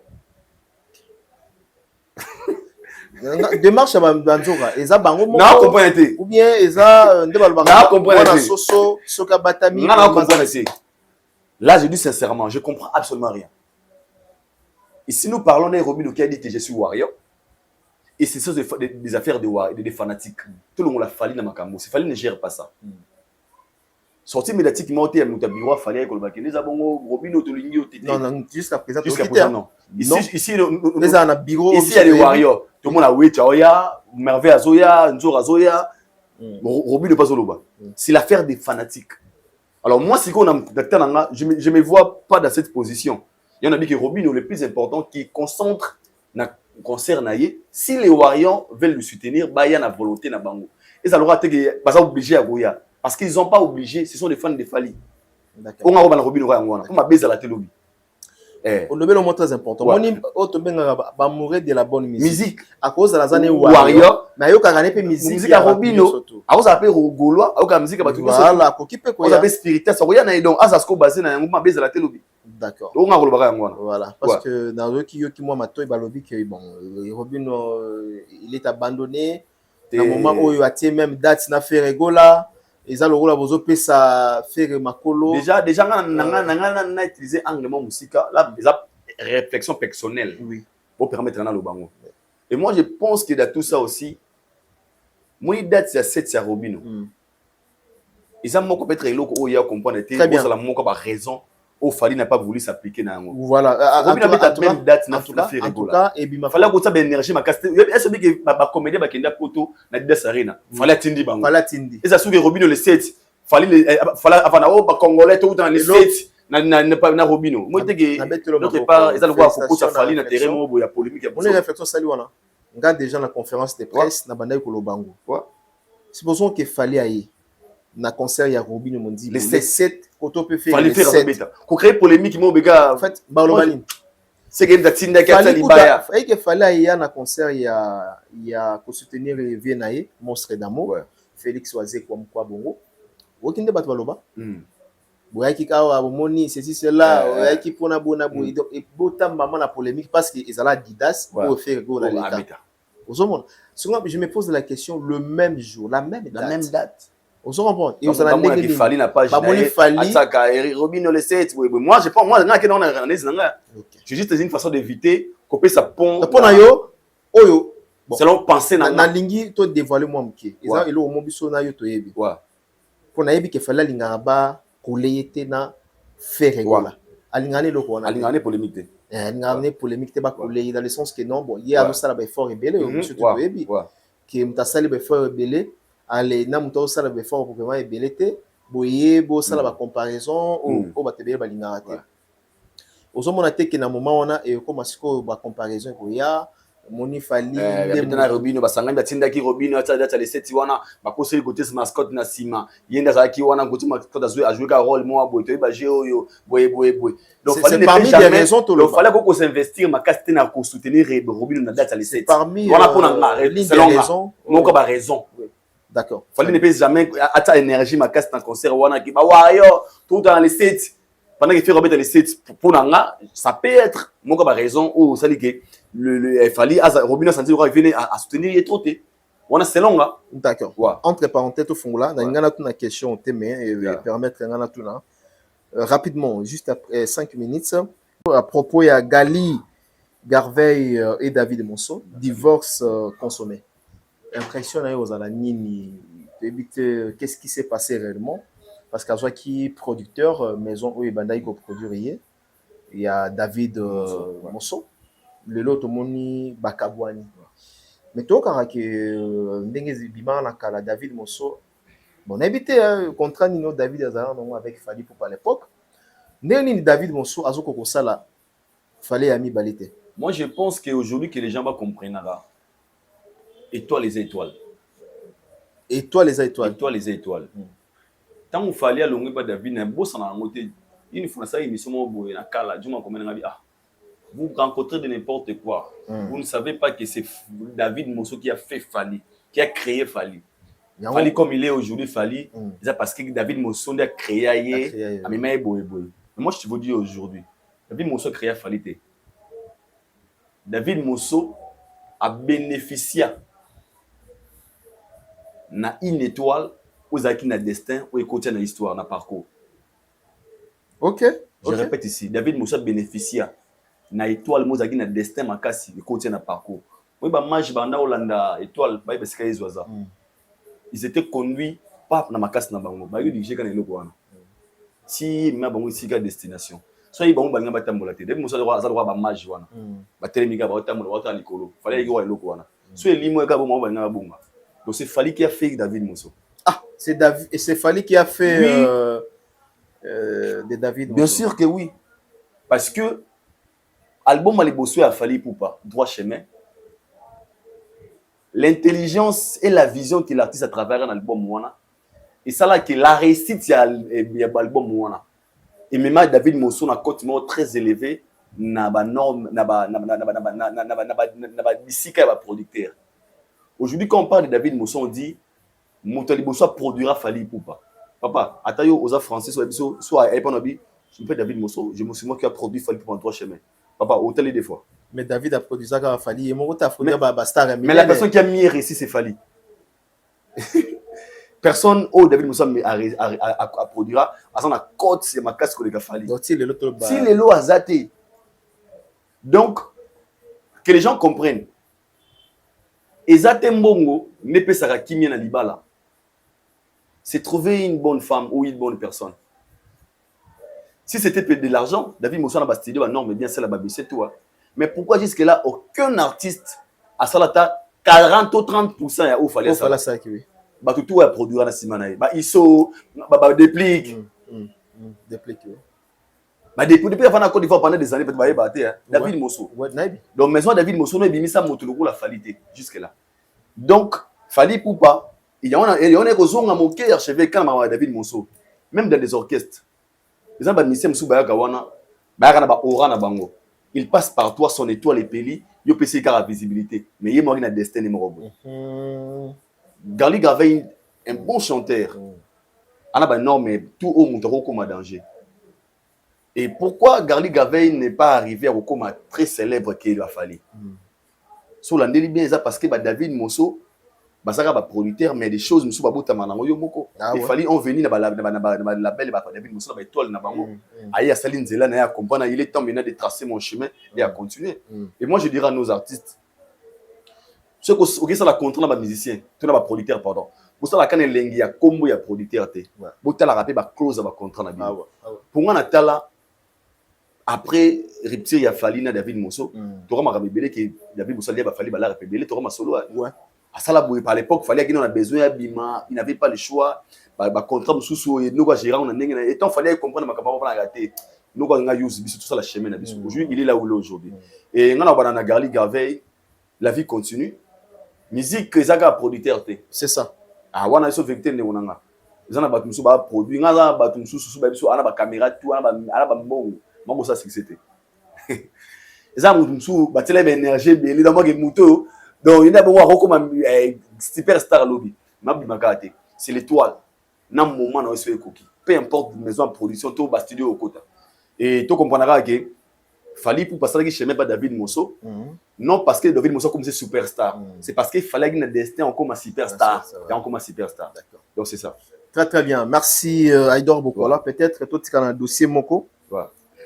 Speaker 2: Démarche à Banzora, Eza Bango
Speaker 1: Moko
Speaker 2: ou bien Eza
Speaker 1: Ndebalbanga
Speaker 2: Soso Soka Batami.
Speaker 1: Là, je dis sincèrement, je comprends absolument rien. Et si nous parlons d'un Robinho qui a dit que je suis Warrior, et c'est ça des affaires des fanatiques. Tout le monde l'a fallu dans ma cambo. C'est Fali ne gère pas ça. Sorti médiatiquement, il y a Moutabiro, Fali avec les abongos, Robinho, Tolingo,
Speaker 2: non, non, jusqu'à présent,
Speaker 1: non. Ici,
Speaker 2: il y a
Speaker 1: des Warriors. Tout le monde a oué, Tchaoya, Merveille Azoya, Nzora Azoya, Robinho pas Zoloba. C'est l'affaire des fanatiques. Alors moi, si on a, je me vois pas dans cette position. Il y en a dit que Robinho, le plus important, qui concentre dans le concert, si les Warriors veulent le soutenir, il y a une volonté na bango. Et ça leur a été pas obligé à Goya. Parce qu'ils n'ont pas obligé, ce sont des fans de Fali. On a Robinho Royangwana. On a baisé la télé.
Speaker 2: On le met le mot très important. On va mourir de la bonne musique. À cause de la zone
Speaker 1: Warrior.
Speaker 2: Mais il y a une musique
Speaker 1: à Robinho. À vous appelez Gaulois. À vous musique à Batouba.
Speaker 2: Voilà.
Speaker 1: Vous avez spiritus. Vous avez donc Azasko basé dans un baisé la télé.
Speaker 2: D'accord.
Speaker 1: On a le bagage.
Speaker 2: Voilà. Parce que dans le qui moi matoy balobi que bon Robinho il est abandonné. Dans le moment où il a même date na Ferregola. Et ça le rôle bozo pesa faire makolo
Speaker 1: déjà on utilisé anglement musique là déjà réflexion personnelle oui pour permettre na le bango Et moi, je pense que dans tout ça aussi, moi, il date c'est 7 c'est Robino. Et ça, moi, peut-être il y a comprendre
Speaker 2: très bien.
Speaker 1: La moi raison au Fali n'a pas voulu s'appliquer dans
Speaker 2: voilà.
Speaker 1: Robino avait la même date
Speaker 2: en tout cas, et bien
Speaker 1: fallait que ça énergie ma casse. Est-ce que ma comédie ba kenda poto na Didas Arena. Fallait tindi bango.
Speaker 2: Fallait tindi.
Speaker 1: Et ça sous que Robino le 7 fallait avant na o ba congolais tout dans les 7 na Robino. Moi te que l'autre part ils allaient voir pour ça Fali na terrain mo ya polémique.
Speaker 2: On est réflexion sali wana. Regarde déjà la conférence de presse na banda ko lobango. Supposons que Fali aille na concert ya Robino Mondi
Speaker 1: les 7
Speaker 2: auto peut faire
Speaker 1: les 7 ko créer polémique mo bega
Speaker 2: en fait Baolobalin
Speaker 1: c'est que datinda ka libaya
Speaker 2: et que Fali aille na concert ya ko soutenir Viennae Monstre d'amour Félix Oazé kwa bongo okinde bat baloba boyaki kawa bomoni ceci cela boyaki pona bona boy donc et botam maman la polémique parce que ezala Didas pour faire go la l'état osomona souvent je me pose la question le même jour la même date. On se comprend. Et on a
Speaker 1: dit qu'il fallait la page. Robino le 7. Moi, je pense, moi, je juste une façon d'éviter couper sa pont.
Speaker 2: Oyo.
Speaker 1: Selon penser
Speaker 2: na lingi to dévoiler moi mki. Eza elo mo biso na yo to yebi. Pour na yebi ke fallait linga ba koleyete na faire gola. Alingane loko na.
Speaker 1: Alingane polémique.
Speaker 2: Alingane polémique te ba koleye dans le sens que non bon, il y a ça ba fort rebelle monsieur to yebi. Que mutasali ba fort rebelle. Allez, na muto sala be fort pour vraiment ebelete boye bo sala ba comparaison au batebele ba lingarate ozomona te ke na moment wana e ko masiko ba comparaison ko ya moni Fali
Speaker 1: na Robino basangani batinda ki Robino ata les 7 wana bakoseli côté mascotte na sima yenda za ki wana côté mascotte a jouer ka rôle moi boye to ba oyo boye donc
Speaker 2: c'est parmi les raisons to
Speaker 1: le fallait qu'on s'investir ma caste na ko soutenir Robino na date les 7
Speaker 2: parmi
Speaker 1: on a pour na raison mon ko ba raison.
Speaker 2: D'accord.
Speaker 1: Fallait ne peut jamais à énergie ma casse dans concert wana qui ba wayo tout dans les 7 pendant qu'il fait remettre les 7 pour nanga ça peut être mon ka ba raison ou ça dit que le fallait Robino senti qu'on venir à soutenir et trotter wana c'est long là.
Speaker 2: D'accord. Entre parenthèses au fond là, ngana tuna question thème et permettre ngana tuna rapidement juste après 5 minutes à propos il y a Gali Garveil et David Monceau divorce consommé. Impression aux Alanini d'éviter qu'est-ce qui s'est passé réellement parce qu'à soit qui producteur maison où Bandai ko produire il y a David Monceau le lot moni Bakabwani mais toi quand que ndenge bima na kala David Monceau bon éviter contrat nino David Azara non avec Fali pour à l'époque ndenge David Monceau azoko ko sala fallait ami balité.
Speaker 1: Moi je pense qu'aujourd'hui que les gens vont comprendre étoile les étoiles.
Speaker 2: Étoile les étoiles.
Speaker 1: Étoile les étoiles. Tant qu'il fallait allonger pas David, un beau sang à côté. Une fois ça, il me semble que na kala, du moins comme on a dit, vous rencontrez de n'importe quoi. Vous ne savez pas que c'est David Monceau qui a fait Fali, qui a créé Fali. Fali comme il est aujourd'hui Fali, c'est parce que David Monceau a créé ailleurs. Mais moi je te vous dis aujourd'hui, David Monceau a créé Fali. David Monceau a bénéficié na une étoile aux acquis na destin ou écouter na histoire na parcours.
Speaker 2: OK.
Speaker 1: Je répète ici, David Monceau bénéficie na étoile aux acquis na destin makasi écouter na parcours. Oui ba mage banda Hollanda étoile ba besika ezwaza. Ils étaient conduits pas na makasi na bango. Ba yo dirige kana eloko wana. Si ma bango sika destination. So ils bango banga batambola te. David Monceau za droit ba mage wana. Ba telemika ba batambola ba likolo. Fallait yo eloko wana. So elimo ka bo mo banga bonga. Donc c'est Fali qui a fait David Monceau.
Speaker 2: Ah, c'est David et c'est Fali qui a fait de David Monceau.
Speaker 1: Bien sûr que oui. Parce que album a les bossé à Fali Poupa, droit chemin. L'intelligence et la vision que l'artiste a travers un album Moana. Et ça là que la réussite il y a album Moana. Et même David Monceau a un cote très élevé na ba norme na ba d'ici qu'à producteur. Aujourd'hui, quand on parle de David Monceau, on dit Moutali Bosso produira Fali Poupa. Papa, Atayo, aux Français, soit à Epanobi, je me fais David Monceau, je me suis moi qui a produit Fali Poupa en 3 chemins. Papa, hôtel des fois.
Speaker 2: Mais David a produit ça quand Fali. Et mon Star.
Speaker 1: Mais la personne qui a mis ici, c'est Fali. Personne, David Monceau a produira, à son accord, c'est ma casse que les Fali.
Speaker 2: Donc, si les
Speaker 1: lots a zaté. Donc, que les gens comprennent. Ezate mbongo ne peut sara kimia na libala. C'est trouver une bonne femme ou une bonne personne. Si c'était de l'argent, David Mosso na bastudio non mais bien c'est la babissette toi. Mais pourquoi jusque là aucun artiste à salata 40 ou 30% ya ofale ça.
Speaker 2: Ça oui.
Speaker 1: Ba tout à produire na simana. Ba iso ba déplique.
Speaker 2: Déplique.
Speaker 1: Bah depuis avant la Côte d'Ivoire pendant des années peut être batté David Mosso. Donc maison David Mosso no bimisa moto loko la falité jusque là. Donc Fali Poupa, il y a kozonga moke archevêque quand David Mosso même dans les orchestres. Les gens ba misem Moussou bayaka wana bayaka na ba aura na bango. Il passe par toi son étoile et peli, yo pesi car visibilité. Mais il mort na destin numéro 1. Garli Gavey un bon chanteur. Ana ba non mais tout au montero comme danger. Et pourquoi Garli Gavey n'est pas arrivé à Okoma très célèbre qu'il a fallu? Sur la bien ça parce que David Mosso basaka ba producteur mais des choses Moussou babota manango yo moko. Il fallait en venir na label David Mosso na étoile na bango. Aïe à Saline Zela na ya comprendre il est temps maintenant de tracer mon chemin et à continuer. Et moi je dirais à nos artistes ceux qui sont la contrat na ba musicien, tout na ba producteur pardon. Pour ça la kana lengi ya combo ya producteur té. Bota la rapper ba close ba contrat na bien. Pour moi na tala après rupture il y a fallu na David Mosso tu auras rabelé que David Mosso il va fallu la rabelé tu auras ma solo à ça la par l'époque fallait qu'il en a besoin bima il n'avait pas le choix ba contrat mususu et nous quoi gérer on a ndenge et tant fallait comprendre ma capable pas rater nous quoi nga use biso tout ça la chemin na biso aujourd'hui il est là où il est aujourd'hui et ngana bana na Garli Gavey la vie continue musique ezaka producteur té
Speaker 2: c'est ça
Speaker 1: wana so vecteur ne onanga ezana ba mususu ba produit ngana ba mususu ba biso ana ba caméra tout ana ba mbongo moi ça c'était ça mutu batela énergie bien dans moi que muto donc il y a bon comme superstar lobby mabi makate c'est l'étoile na moment na so ekoki peu importe maison de production to ba studio au kota et tu comprendras que fallait pour passer que chemin pas David Mosso non parce que David Mosso comme c'est superstar c'est parce qu'il fallait qu'il ait destin en comme superstar et en comme superstar donc c'est ça
Speaker 2: très très bien merci Aïdor Bokola peut-être toi tu as un dossier moko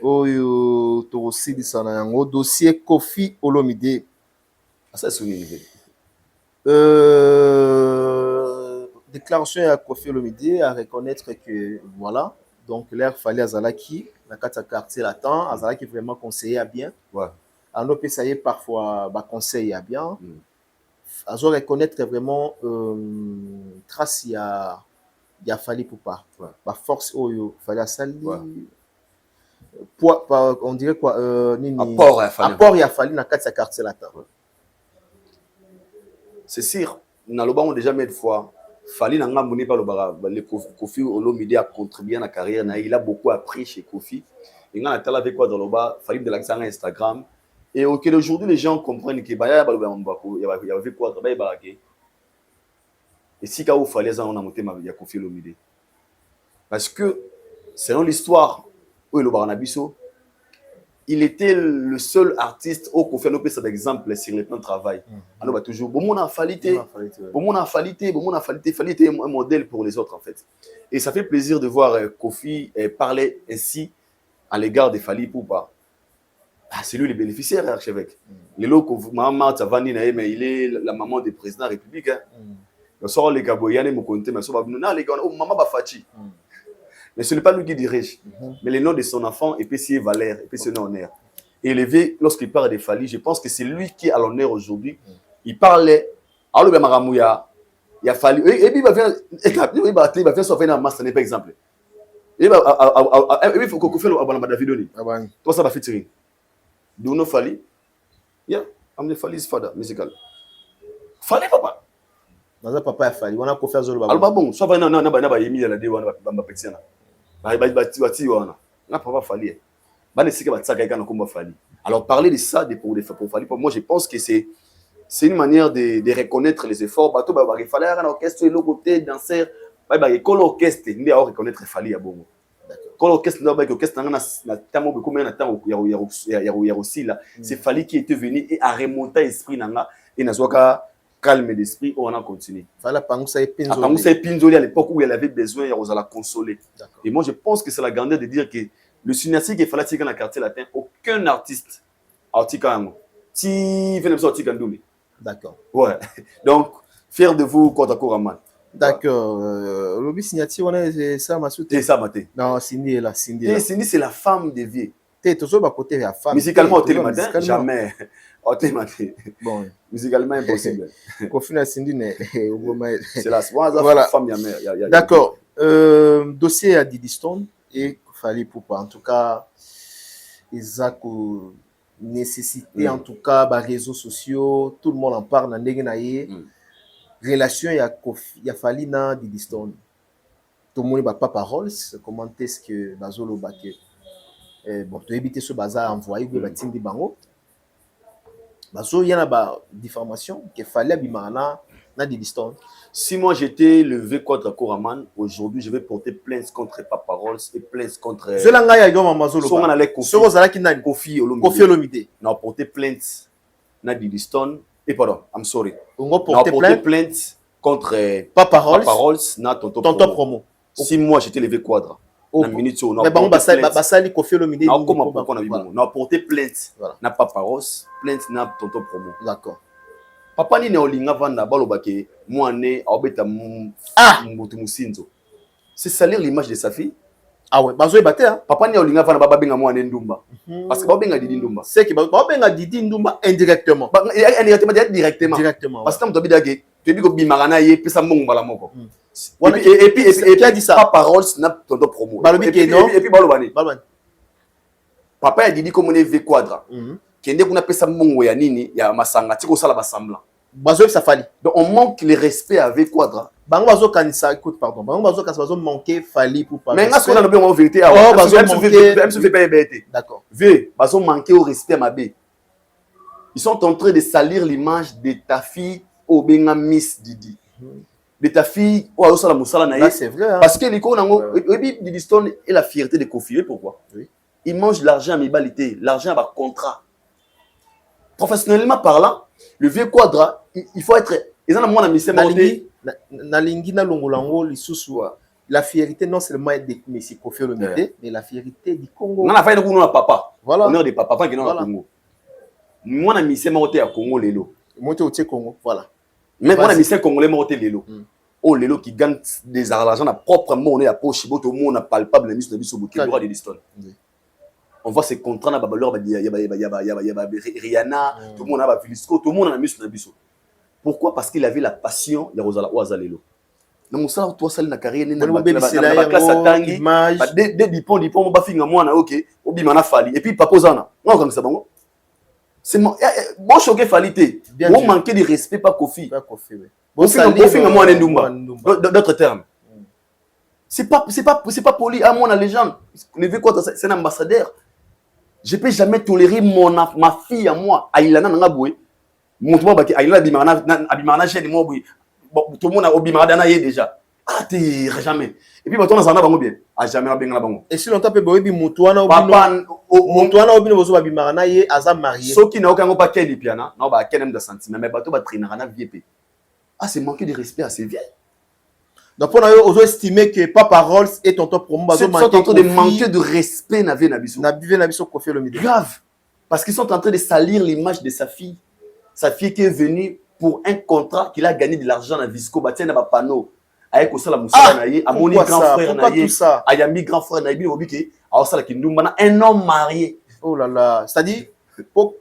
Speaker 2: oyo tokosilisa na yango dossier Kofi Olomide
Speaker 1: ça c'est une
Speaker 2: déclaration à Kofi Olomide à reconnaître que voilà donc l'air fallait Azalaki na kati quartier latin Azalaki vraiment conseiller à bien en opé ça y est parfois ba conseil à bien azo reconnaître vraiment trace ya Fali Poupa ba force oyo fallait sali on dirait quoi apport il a fallu dans quatre quartier latin
Speaker 1: c'est sûr na lobango déjà mille fois fallait n'a ngamoni pas le Kofi Olomide a contribué à la carrière il a beaucoup appris chez Kofi et ngana tala avec quoi dans loba fallait de l'accent Instagram et OK aujourd'hui les gens comprennent que baya ba il y avait quoi travailler baraké et si ka ou fallait ça on a monté ma ya Kofi Olomide parce que selon l'histoire il était le seul artiste au Kofi Olomide par exemple sur le plan de travail. Alors bah toujours bon mon a fallité un modèle pour les autres en fait. Et ça fait plaisir de voir Kofi parler ainsi à l'égard de Fali Poupa. C'est lui le bénéficiaire archevêque. Les locaux maman Tavani mais il est la maman du président républicain. Le soir les Gaboyane me compter mais ça va nous les gars maman ba Fachi. Mais ce n'est pas lui qui dirige, mais le nom de son enfant, et puis c'est Valère, et puis c'est honneur. Et élevé, lorsqu'il parle de Fali, je pense que c'est lui qui est à l'honneur aujourd'hui. Il parlait, alors le Maramouya, il a fallu, et puis il va faire son fait dans masse, par exemple. Et puis il faut qu'on fasse le Davidoni. Toi, ça va featuring. Do you know Fali? Yeah, I'm the Fali's father, musical. Fali, papa.
Speaker 2: Dans un papa, Fali, on a qu'à faire Zolo.
Speaker 1: Alors, bon, soit va na yemi la de wana ba petit na. Bati wana. Na papa Fali. Ba ne sika ba tsaka eka na komba Fali. Alors parler de ça pour Fali, pour moi je pense que c'est une manière de reconnaître les efforts. Bato ba fallait un orchestre le côté danseur, ba école orchestre ndi à reconnaître Fali ya bongo. Quand l'orchestre n'a pas orchestre na tamo beaucoup mais na temps ya aussi là, c'est Fali qui était venu et a remonté esprit nanga et na zoka calme d'esprit, on a continué.
Speaker 2: Fallait Pangousa et Pinzoli.
Speaker 1: Pangousa et Pinzoli à l'époque où elle avait besoin, il y a la consoler. Et moi, je pense que c'est la grandeur de dire que le synergie qu'il fallait dans le quartier latin, aucun artiste, Artikango, si venez sortir Kandoumi,
Speaker 2: D'accord.
Speaker 1: Ouais. Donc, fier de vous, Kota Koraman.
Speaker 2: D'accord. Lobby signature, on est ça, ma soute.
Speaker 1: Et ça, maté.
Speaker 2: Non, Cindy est là. Cindy.
Speaker 1: Et Cindy, c'est la femme de vie.
Speaker 2: T'es toujours à côté de la femme.
Speaker 1: Musicalement, au télématin, jamais. Au télématin.
Speaker 2: Bon.
Speaker 1: Musicalement, impossible.
Speaker 2: Confine à Cindy,
Speaker 1: c'est la
Speaker 2: voilà.
Speaker 1: Femme,
Speaker 2: d'accord. Dossier à Didiston et fallait pour pas. En tout cas, Isaac nécessité, en tout cas, les réseaux sociaux, tout le monde en parle dans les relation, il y a fallu dans Didiston. Tout le monde n'a pas parole. Comment est-ce que Bazolo Baké bon, tu as évité ce bazar envoyé de Batim de Bango. Bazo, il y a une diffamation qu'il fallait bimana dans Didiston.
Speaker 1: Si moi j'étais levé contre Koraman, aujourd'hui je vais porter plainte contre Papa Rolls et plainte contre.
Speaker 2: Je l'ai dit à Mazolo.
Speaker 1: On allait Kofi
Speaker 2: Olomide.
Speaker 1: On a porté plainte dans Didiston. Et pardon, I'm sorry.
Speaker 2: On a porté
Speaker 1: plainte contre
Speaker 2: Papa Rolls
Speaker 1: na Tonton
Speaker 2: Promo.
Speaker 1: Si moi j'étais levé Quadra.
Speaker 2: Mais bon, Basali Kofi Olomide.
Speaker 1: On a porté plainte na Papa Rolls, plainte na Tonton Promo.
Speaker 2: D'accord.
Speaker 1: Papa ni olinga vanda balobake mwane aobeta mutu musinzo. C'est salir l'image de sa fille.
Speaker 2: Ah ouais, bazo ebate hein.
Speaker 1: Papa ni olinga vanda baba benga mwane ndumba. Parce que baba benga Didi Ndumba.
Speaker 2: C'est que baba benga Didi Ndumba indirectement.
Speaker 1: Directement. Parce que tu bida ke tu dis ko bimara na ye pesa mbongo bala moko.
Speaker 2: Et puis qui a dit ça?
Speaker 1: Papa Rolls na tonto promo.
Speaker 2: Et
Speaker 1: puis balobani. Papa a dit comme on est V quadra. Kende kuna pesa mbongo ya nini ya masanga tiko sala basambla.
Speaker 2: Bazo ça fali.
Speaker 1: Donc on manque le respect avec Quadra.
Speaker 2: Bango bazo kanisa écoute pardon. Bango bazo kanisa bazo manquer fali pour pas.
Speaker 1: Mais ngas on a bien en vérité.
Speaker 2: Oh bazo manquer.
Speaker 1: Même se fait pas bête.
Speaker 2: D'accord.
Speaker 1: V bazo manquer au respect à ma bé. Ils sont en train de salir l'image de ta fille au benga Miss Didi. De ta fille au sala musala na.
Speaker 2: C'est vrai.
Speaker 1: Parce que l'icône nango et puis Didi Stone est la fierté de Kofi. Pourquoi?
Speaker 2: Oui.
Speaker 1: Il mange l'argent à mibalité, l'argent à contrat. Professionnellement parlant, le vieux Quadra, il faut être. Ils ont la
Speaker 2: la fierté non seulement de Messi Kofi Olomide, mais la fierté du Congo.
Speaker 1: On a fait un papa.
Speaker 2: Voilà.
Speaker 1: On a des papas qui sont au Congo. Moi, on a mis ces motés à Congo Lelo.
Speaker 2: Monté au Congo, voilà.
Speaker 1: Mais on a mis ces Congolais motés Lelo. Oh Lelo qui gagne des argent à propre monnaie à poche, tout le monde a palpable, la mise de Bissau Bouquet, droit de Liston. On voit ces contrats na babaleur il y a Rihanna, tout le monde a Vilisco, tout le monde a mis sur le biseau. Pourquoi? Parce qu'il avait la passion de Rosala Ouazalelo. Na musala toi sali na carrière na classe atangi des dipon ba finga mwana OK obima na fali et puis papa zana on comme ça bango c'est bon choqué falité on manquer de respect pas Kofi bon finga mwana ndumba d'autres termes c'est pas poli à moi la légende le vieux quoi c'est un ambassadeur. Je ne peux jamais tolérer ma fille à moi. Aïlana n'a pas boué. Mon toit, Aïlana abimana chez moi. Tout le monde a obimana déjà. Ah, t'es jamais. Et puis, on a un bien. Ah, jamais bien là-bas.
Speaker 2: Et si l'on tape Bobi Moutouana ou Abimana, Azam marié.
Speaker 1: Ceux qui n'ont aucun pas quel piana, non, bah, quel aime de sentiment, mais bateau va traîner à VP. Ah, c'est manquer de respect à ces vieilles.
Speaker 2: Donc, on a estimé que Papa Rolls et Tonton Promo
Speaker 1: sont en train de manquer de respect Navé Nabiso.
Speaker 2: Grave.
Speaker 1: Parce qu'ils sont en train de salir l'image de sa fille. Sa fille qui est venue pour un contrat qu'il a gagné de l'argent à Visco. Bah, tiens, dans ma panneau. Avec Osala Moussa Naye, à mon grand frère Naye, à Yami grand frère Naye, à Osala Kindoumbana, un homme marié.
Speaker 2: Oh là là. C'est-à-dire,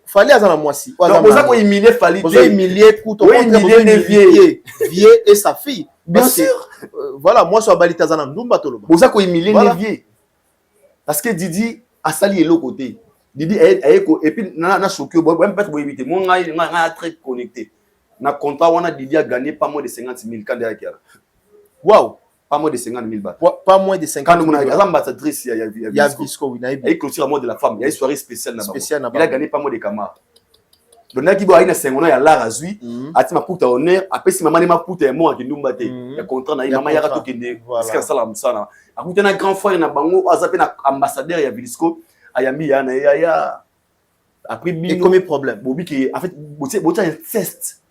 Speaker 2: fallait à la moitié.
Speaker 1: Donc, vous avez humilié Fali.
Speaker 2: Vous avez humilié Kouto. Vous avez humilié Vieux et sa fille.
Speaker 1: Bien sûr.
Speaker 2: Voilà, moi, je suis à Balitazana Ndumba Toloba.
Speaker 1: Vous avez humilié Nevier. Parce que Didi a sali l'autre côté. Didi et puis, na choqué. Même pas pour éviter. Moi, on est très connecté. Na contrat, on a Didi a gagné pas moins de 50 000 quand derrière.
Speaker 2: Waouh!
Speaker 1: Pas moins de 50 000 bahts.
Speaker 2: Pas moins de 50 000
Speaker 1: bahts. Quand ambassadrice, il y a
Speaker 2: Visco.
Speaker 1: Il y a clôture à mort de la femme. Il y a une soirée spéciale là-bas. Il
Speaker 2: a
Speaker 1: a gagné pas moins de camarades. Donc, il y a une 5 ans, il y a l'art à Zui. Il y a un pouta honneur. Après, si maman m'a pouta moi qui nous batte. Il y a contrat, il y a maman yara tout qui est. Parce que ça là, ça. Après, il y a un grand frère, il y a un bango, il y a un ambassadeur, il y a Visco. Il y a mis, il y a. Après,
Speaker 2: et combien de problèmes?
Speaker 1: Bobi qui en fait, il y a un inceste.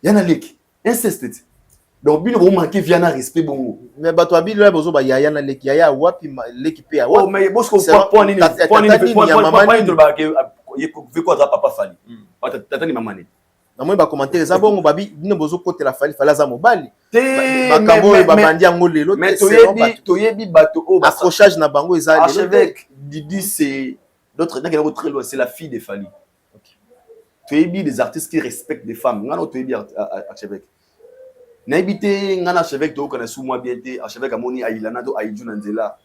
Speaker 1: Il y a un lick. Inceste. Donc, bien, on manque vient un respect bon.
Speaker 2: Mais bato abi là bozo ba yaya na leki yaya wapi leki pe ya
Speaker 1: oh mais bosko point ni veut quoi papa Fali. Tata ni mamani.
Speaker 2: moi ba commentaire ça bon babi ne bozo côté la fali fala za mobali
Speaker 1: mais
Speaker 2: bandi yango lelo
Speaker 1: mais toyebi bato o
Speaker 2: accrochage na bango eza
Speaker 1: archevêque Didi c'est d'autres très loin, c'est la fille de Fali. Toyebi des artistes qui respectent des femmes ngana toyebi archevêque na ebité ngana archevêque to kana sous moi bien té archevêque amoni ailana do aiju na nzela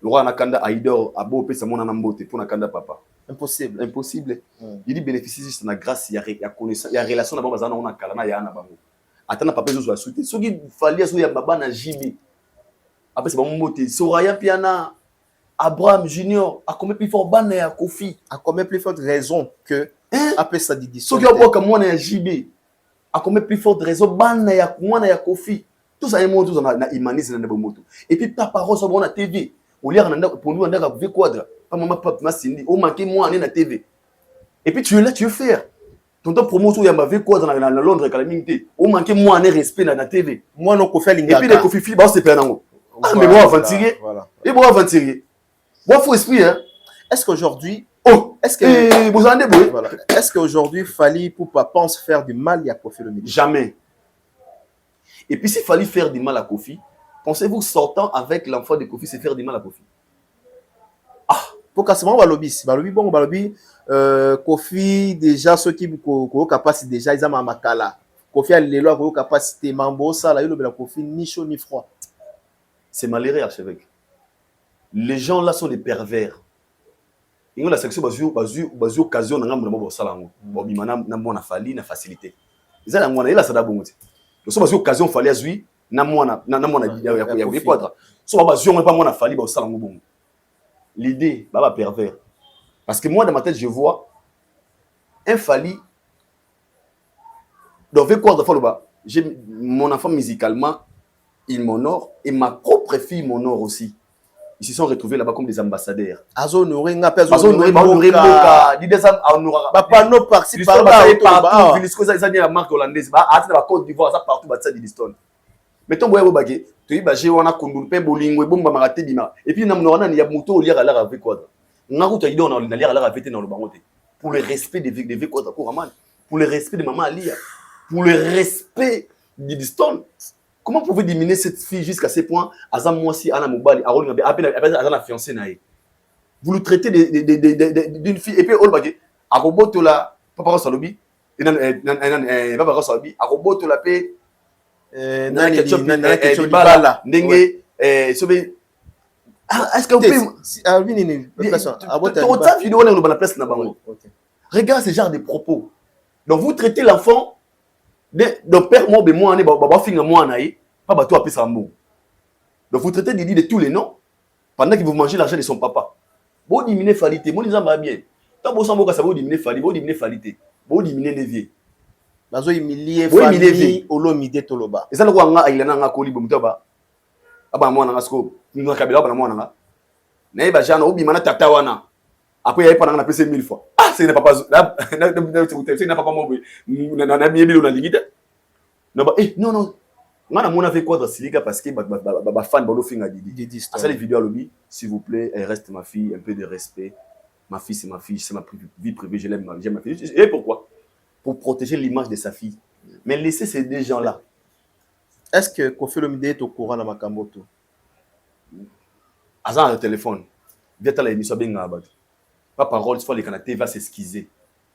Speaker 1: le roi nakanda aidor abo pesa mona na mbote pour nakanda papa. Impossible. Il dit bénéficier juste na grâce, il y a connaissance, il y a relation na bazana on a kalana ya na bango. Atana papa zo souhaiter. Ce qui fallait so ya baba na JB. Après c'est bon moté. Soraya Piana, Abraham Junior, a combien plus fort ban ya Kofi,
Speaker 2: a combien plus forte raison que après ça Didi.
Speaker 1: Ce qui a pas comme moi na JB. A combien plus forte raison ban ya moi na Kofi. Tout ça est mon tout na humanisme na moto. Et puis ta parole sur bon na TV. Au lieu de pour nous, on a vu quadra. Pas maman, papa, Cindy. Au manqué, moi, on est na TV. Et puis tu es là, tu veux faire. Ton temps promotion, il y a ma vie quadra dans Londres, calamité. Au manqué, moi, on est respect dans la TV.
Speaker 2: Moi, non, qu'on fait
Speaker 1: l'ingaka. Et puis les coffee bah, c'est plein d'ango. Ah, mais bon, aventurer. Et bon, aventurer. Bon, faut esprit, hein.
Speaker 2: Est-ce qu'aujourd'hui.
Speaker 1: Oh! Est-ce que. Vous en êtes
Speaker 2: voilà. Est-ce qu'aujourd'hui, Fally Ipupa pense faire du mal à Koffi Olomide?
Speaker 1: Jamais. Et puis, s'il fallait faire du mal à Koffi, pensez-vous sortant avec l'enfant de Koffi, c'est faire du mal à Koffi?
Speaker 2: Ah, pour qu'à ce moment, Balobi, bon, Balobi, Koffi, déjà, ceux qui ont capacité, déjà, ils ont ma makala. Koffi a les lois, ont capacité, Mambo, ça, là, il y a Koffi, ni chaud, ni froid.
Speaker 1: C'est malheureux, archevêque. Les gens là sont des pervers. Ils ont la section, basée occasion, on a un salango. Bon, il m'a na fali, na facilité. Ils ont la là, ça da bon. Donc, ça, basée occasion, fallait azui. Na mwana ya quadra so ba zion pas mwana fali ba sala ngobongo l'idée baba pervers parce que moi dans ma tête je vois un Fally dans ve quadra faloba j'ai mon enfant musicalement il m'honore et ma propre fille m'honore aussi. Ils se sont retrouvés là-bas comme des ambassadeurs.
Speaker 2: Azo norenga
Speaker 1: pezo norenga di des honora
Speaker 2: papa no parti par là
Speaker 1: Vilisco ça a marque hollandaise ba à la Côte d'Ivoire ça partout ba ça di Liston. Mettons boya bobake to yi baje wana kundulu pe bolingo bomba marate bima et puis namno wana ya moto au lire à la avec quoi ngaruta yi don na lire à la avec dans le bangote pour le respect des quoi couramment pour le respect de maman Alia pour le respect du Stone. Comment pouvez diminuer cette fille jusqu'à ce point azam moi si ana mobali a rôle appelle azana fiancé naï vous le traitez d'une fille et puis all bake a roboto la papa Salobi et papa Salobi a roboto la paix. Est-ce que vous regarde ce genre de propos. Donc vous traitez l'enfant de père moi moi pas bateau à ça. Donc vous traitez de tous les noms pendant que vous mangez l'argent de son papa. Vous diminuez falité, vous disant bien. Tant que vous diminuez falité, vous diminuez falité, vous diminuez les vieux.
Speaker 2: Bazo humilié famille Olomide Toloba.
Speaker 1: Et ça le roi il a koli bomtoba. Aba mwana ngasko, nga kabila bana mwana nga. Na iba jana obi mana tata wana. Après il y a pas na pc 1000 fois. Ah, c'est pas c'est n'a pas moi. Na miebilo na ligita. Non ba non. Ngana mona fait quoi dans Silika parce que ba fan bolo finga Didi. Ça les vidéos à lobby, s'il vous plaît, elle reste ma fille, un peu de respect. Ma fille, c'est ma vie privée, je l'aime, j'aime ma fille. Et pourquoi? Pour protéger l'image de sa fille. Mais laissez ces deux gens-là.
Speaker 2: Est-ce que Koffi Olomide est au courant de Makamboto?
Speaker 1: Azan le téléphone. Viens à l'émission Benga Abad. Pas parole, il faut les Canadiens va s'excuser.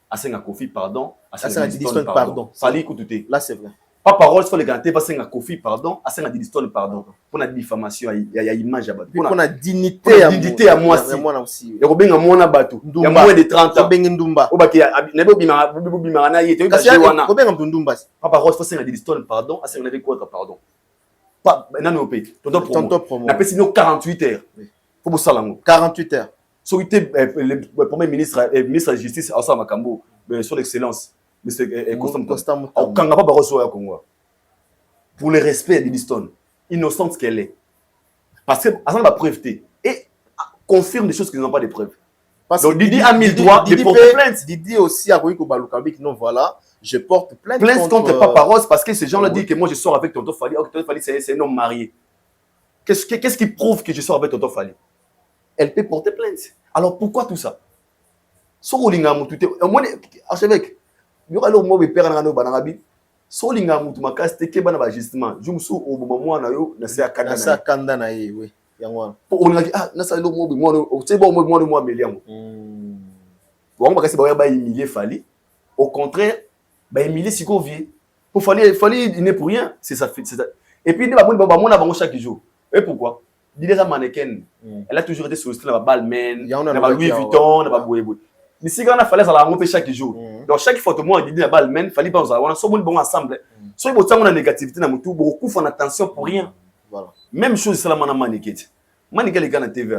Speaker 1: Asenga Koffi, pardon.
Speaker 2: Asenga Didiston, pardon.
Speaker 1: Fallait écouter.
Speaker 2: Là, c'est vrai.
Speaker 1: Pas parole, il faut les Canadiens va s'enga Koffi, pardon. Asenga Didiston, pardon. Pour la diffamation, il y a image Abad.
Speaker 2: Pour la dignité
Speaker 1: à moi aussi. Il y a Robenga Mona Batou. Il y a moins de 30 ans.
Speaker 2: Robenga Ndumba.
Speaker 1: Obaki, Nebo Bimana, il était Robenga
Speaker 2: Ndumba.
Speaker 1: Pas parole, il faut s'enga Didiston, pardon. Asenga Neve quoi, pardon. Pas, non, au pays. Tonton promo. On appelle sinon 48 heures. Faut vous salango.
Speaker 2: 48 heures.
Speaker 1: So, le premier ministre de la Justice, Assa Makambo, sur l'excellence, M. Constant Kangaba Barosso à Congo. Pour le respect de Liston, innocente qu'elle est. Parce que Assa va preuve et confirme des choses qui n'ont pas de preuves. Donc Didi a mis le droit de porter plainte.
Speaker 2: Didi aussi a dit que non, voilà, je porte plainte
Speaker 1: contre Papa Rose parce que ces gens-là disent que moi je sors avec Tonton Fally. Tonton Fally, c'est un homme marié. Qu'est-ce qui prouve que je sors avec Tonton Fally? Elle peut porter plainte. Alors pourquoi tout ça? Archevêque, yo alors mo be père na no banangabi so linga mutu makasi te bana ba justement jumsu oboma mwana yo na se
Speaker 2: akanda na ye oui yango
Speaker 1: po on ngaki na sa lo mo be mwana o te bo mo ameliamo bon bakasi ba humilier Fally au contraire ba humilier siko vie pour Fally il n'est pour rien c'est ça et puis ne ba mona bango chaque jour et pourquoi déjà mannequin elle a toujours été sollicitée na ba Balmain na ba Louis Vuitton na ba boyeboy ni si grande Fally ça la rencontre chaque jour donc chaque photo moi dit na Balmain Fally pas on a so bon ensemble so il botango na négativité na mutu beaucoup font attention pour rien
Speaker 2: voilà
Speaker 1: même chose ça la mannequin les gars na TV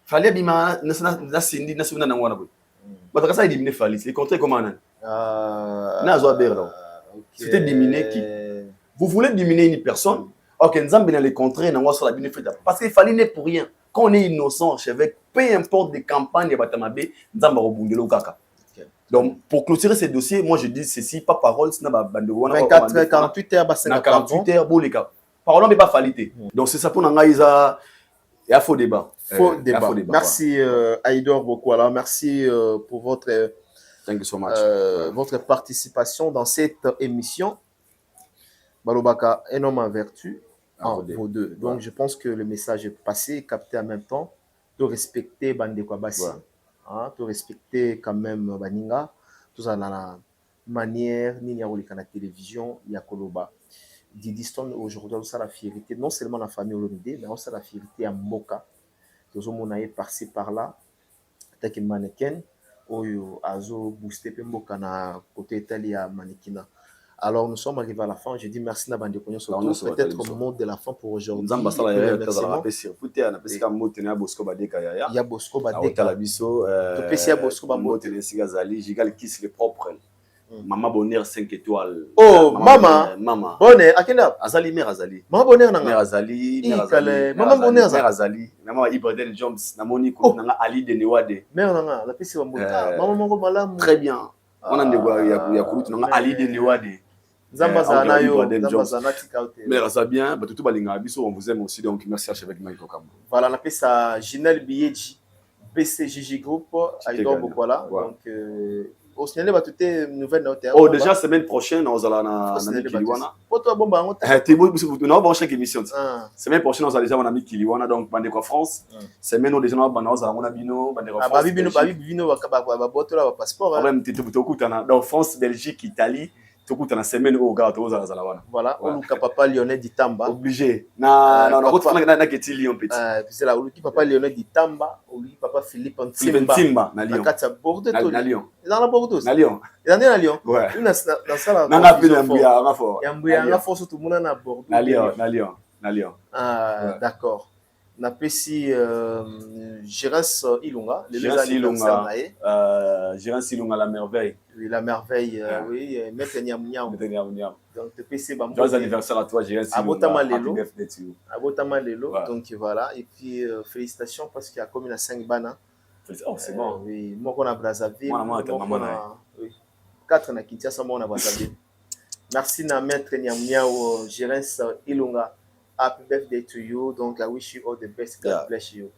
Speaker 1: Fally bima na sindi na sunda na ngwana boy bataka ça éliminer Fally c'est contre comment na zo berdo c'était diminuer qui vous voulez diminuer une personne ok nzambe na les contrer na ngwa so la bénéfice parce que Fally n'est pour rien quand on est innocent chevêque peu importe des campagnes batamabe nzamba robungelo kaka donc pour clôturer ces dossiers moi je dis ceci pas parole sinon ba bande
Speaker 2: 24 heures 48 heures ba
Speaker 1: 48 heures boleka parole mais pas Fally donc c'est ça pour nga isa il y a faux débat
Speaker 2: merci Aïdor beaucoup alors merci pour votre
Speaker 1: thank you so much
Speaker 2: votre participation dans cette émission Balobaka un homme en vertu vos deux. Donc, je pense que le message est passé, capté en même temps. De respecter Bande Kwabasi. De respecter quand même Baninga. Tout ça dans la manière, ni à la télévision, il y a Koloba. Didi Stone, aujourd'hui, on a la fierté, non seulement la famille Olomide, mais on a la fierté à Mboka. Tout on a passé par là. Tant que mannequin, Oyo, Azo, Boosté, Mboka, na côté italien, mannequin. Alors, nous sommes arrivés à la fin. Je dis merci à Bande Kogno. Peut-être au mot de la fin pour aujourd'hui. Il y a Bosco Badeka. Il y a Bosco Badeka.
Speaker 1: le propre. Maman Bonheur 5 étoiles.
Speaker 2: Oh, maman. Bonheur. Akena.
Speaker 1: Azali, mère Azali.
Speaker 2: Maman Bonheur nanga.
Speaker 1: Mère Azali.
Speaker 2: Maman Bonheur.
Speaker 1: Mère Azali. Maman Ibrahim Jones. Namoni ko nanga Ali de Newade.
Speaker 2: Mère nanga. La pesi wa mbota. Maman mongo malamu.
Speaker 1: Très bien. On a des ya kurutu nanga Ali de Newade.
Speaker 2: Zambazana yo. Zambazana tikaute.
Speaker 1: Mère ça bien. Batutu balinga biso on vous aime aussi donc merci à Chevêque Mike Kokam.
Speaker 2: Voilà, on appelle ça Ginel Biyeji. BCJJ Group. Aïdor Bokwala. Donc au Sénégal, va toutes les nouvelles notes.
Speaker 1: Oh, déjà, semaine prochaine, on va aller à Kiliwana.
Speaker 2: Pour toi, bon, bah,
Speaker 1: on va chaque émission. Semaine prochaine, on va déjà à Kiliwana, donc, Bande quoi France. Semaine, on déjà on a Bino, Bande quoi France.
Speaker 2: Bino, passeport.
Speaker 1: Donc, France, Belgique, Italie. Tout le semaine au gars, tout ça.
Speaker 2: Voilà, on a papa Lionel Ditamba.
Speaker 1: Obligé. Non, on a petit Lyon petit.
Speaker 2: C'est là, on a papa Lionel Ditamba, on a papa Philippe
Speaker 1: Timba, na Lyon.
Speaker 2: Na
Speaker 1: Lyon.
Speaker 2: Dans la Bordeaux.
Speaker 1: Na Lyon.
Speaker 2: Dans la Lyon.
Speaker 1: Ouais.
Speaker 2: Dans ça là.
Speaker 1: Na ngapile Mbuya, na fort.
Speaker 2: Mbuya, force tout le monde na Bordeaux.
Speaker 1: Na Lyon.
Speaker 2: Ah, d'accord. On appelle ici Gérance Ilunga,
Speaker 1: Gérance Ilunga, la merveille.
Speaker 2: Oui, la merveille, oui, Maître Niam. Donc, le PC,
Speaker 1: joyeux anniversaire à toi, Gérance Ilunga.
Speaker 2: Abotama Lelo. Donc, voilà. Et puis, félicitations parce qu'il y a comme une 5 bana.
Speaker 1: Oh, c'est bon.
Speaker 2: Oui, moi, on a Brazzaville.
Speaker 1: Moi,
Speaker 2: 4 na Kinshasa, moi, on a Brazzaville. Merci, na Maître Niam, Gérance Ilunga. Happy birthday to you. Donc, I wish you all the best. God bless you.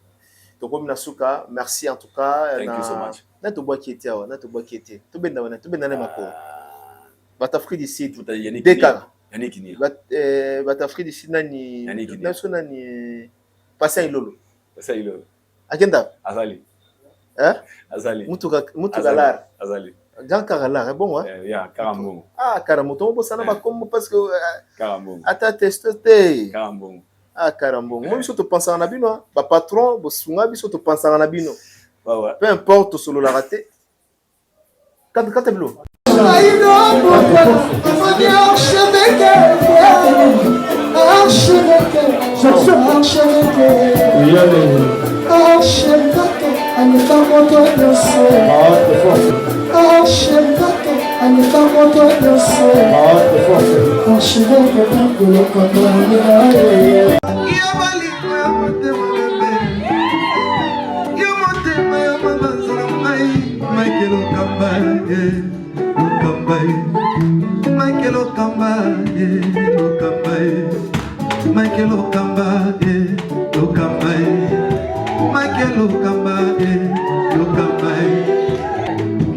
Speaker 2: Donc, comme Nasuka, merci en tout cas.
Speaker 1: Thank you so much.
Speaker 2: Nato bois qui était, nato bois qui était. Tout bien dans mako. Batafri d'ici. Décar.
Speaker 1: Yannick Ni.
Speaker 2: Batafri d'ici nani.
Speaker 1: Yannick Ni.
Speaker 2: Naso nani. Passé à Ilolo.
Speaker 1: Passé à Ilolo.
Speaker 2: Agenda.
Speaker 1: Azali.
Speaker 2: Hein?
Speaker 1: Azali.
Speaker 2: Mutugalar.
Speaker 1: Azali.
Speaker 2: Jean Caralar, bon, hein?
Speaker 1: Yeah, Karambong.
Speaker 2: Ah, Karambong, bon, ça n'a pas comme parce que.
Speaker 1: Karambong.
Speaker 2: Ata testé.
Speaker 1: Karambong.
Speaker 2: Ah, Karambong. Moi, je te pense en abino. Bah, patron, Bosunga, je te pense en abino.
Speaker 1: Ouais.
Speaker 2: Peu importe, solo la raté. Quand t'es bleu.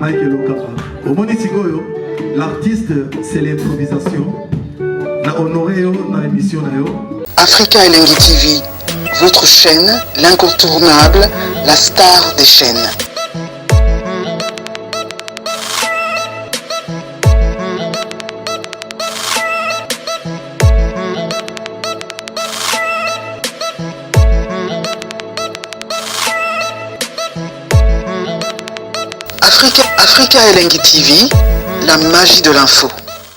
Speaker 5: Mike Lokapa. Au Monitigoyo, l'artiste, c'est l'improvisation. Na honoré dans l'émission.
Speaker 6: Africa Elengi TV, votre chaîne, l'incontournable, la star des chaînes. Africa Elengi TV, la magie de l'info.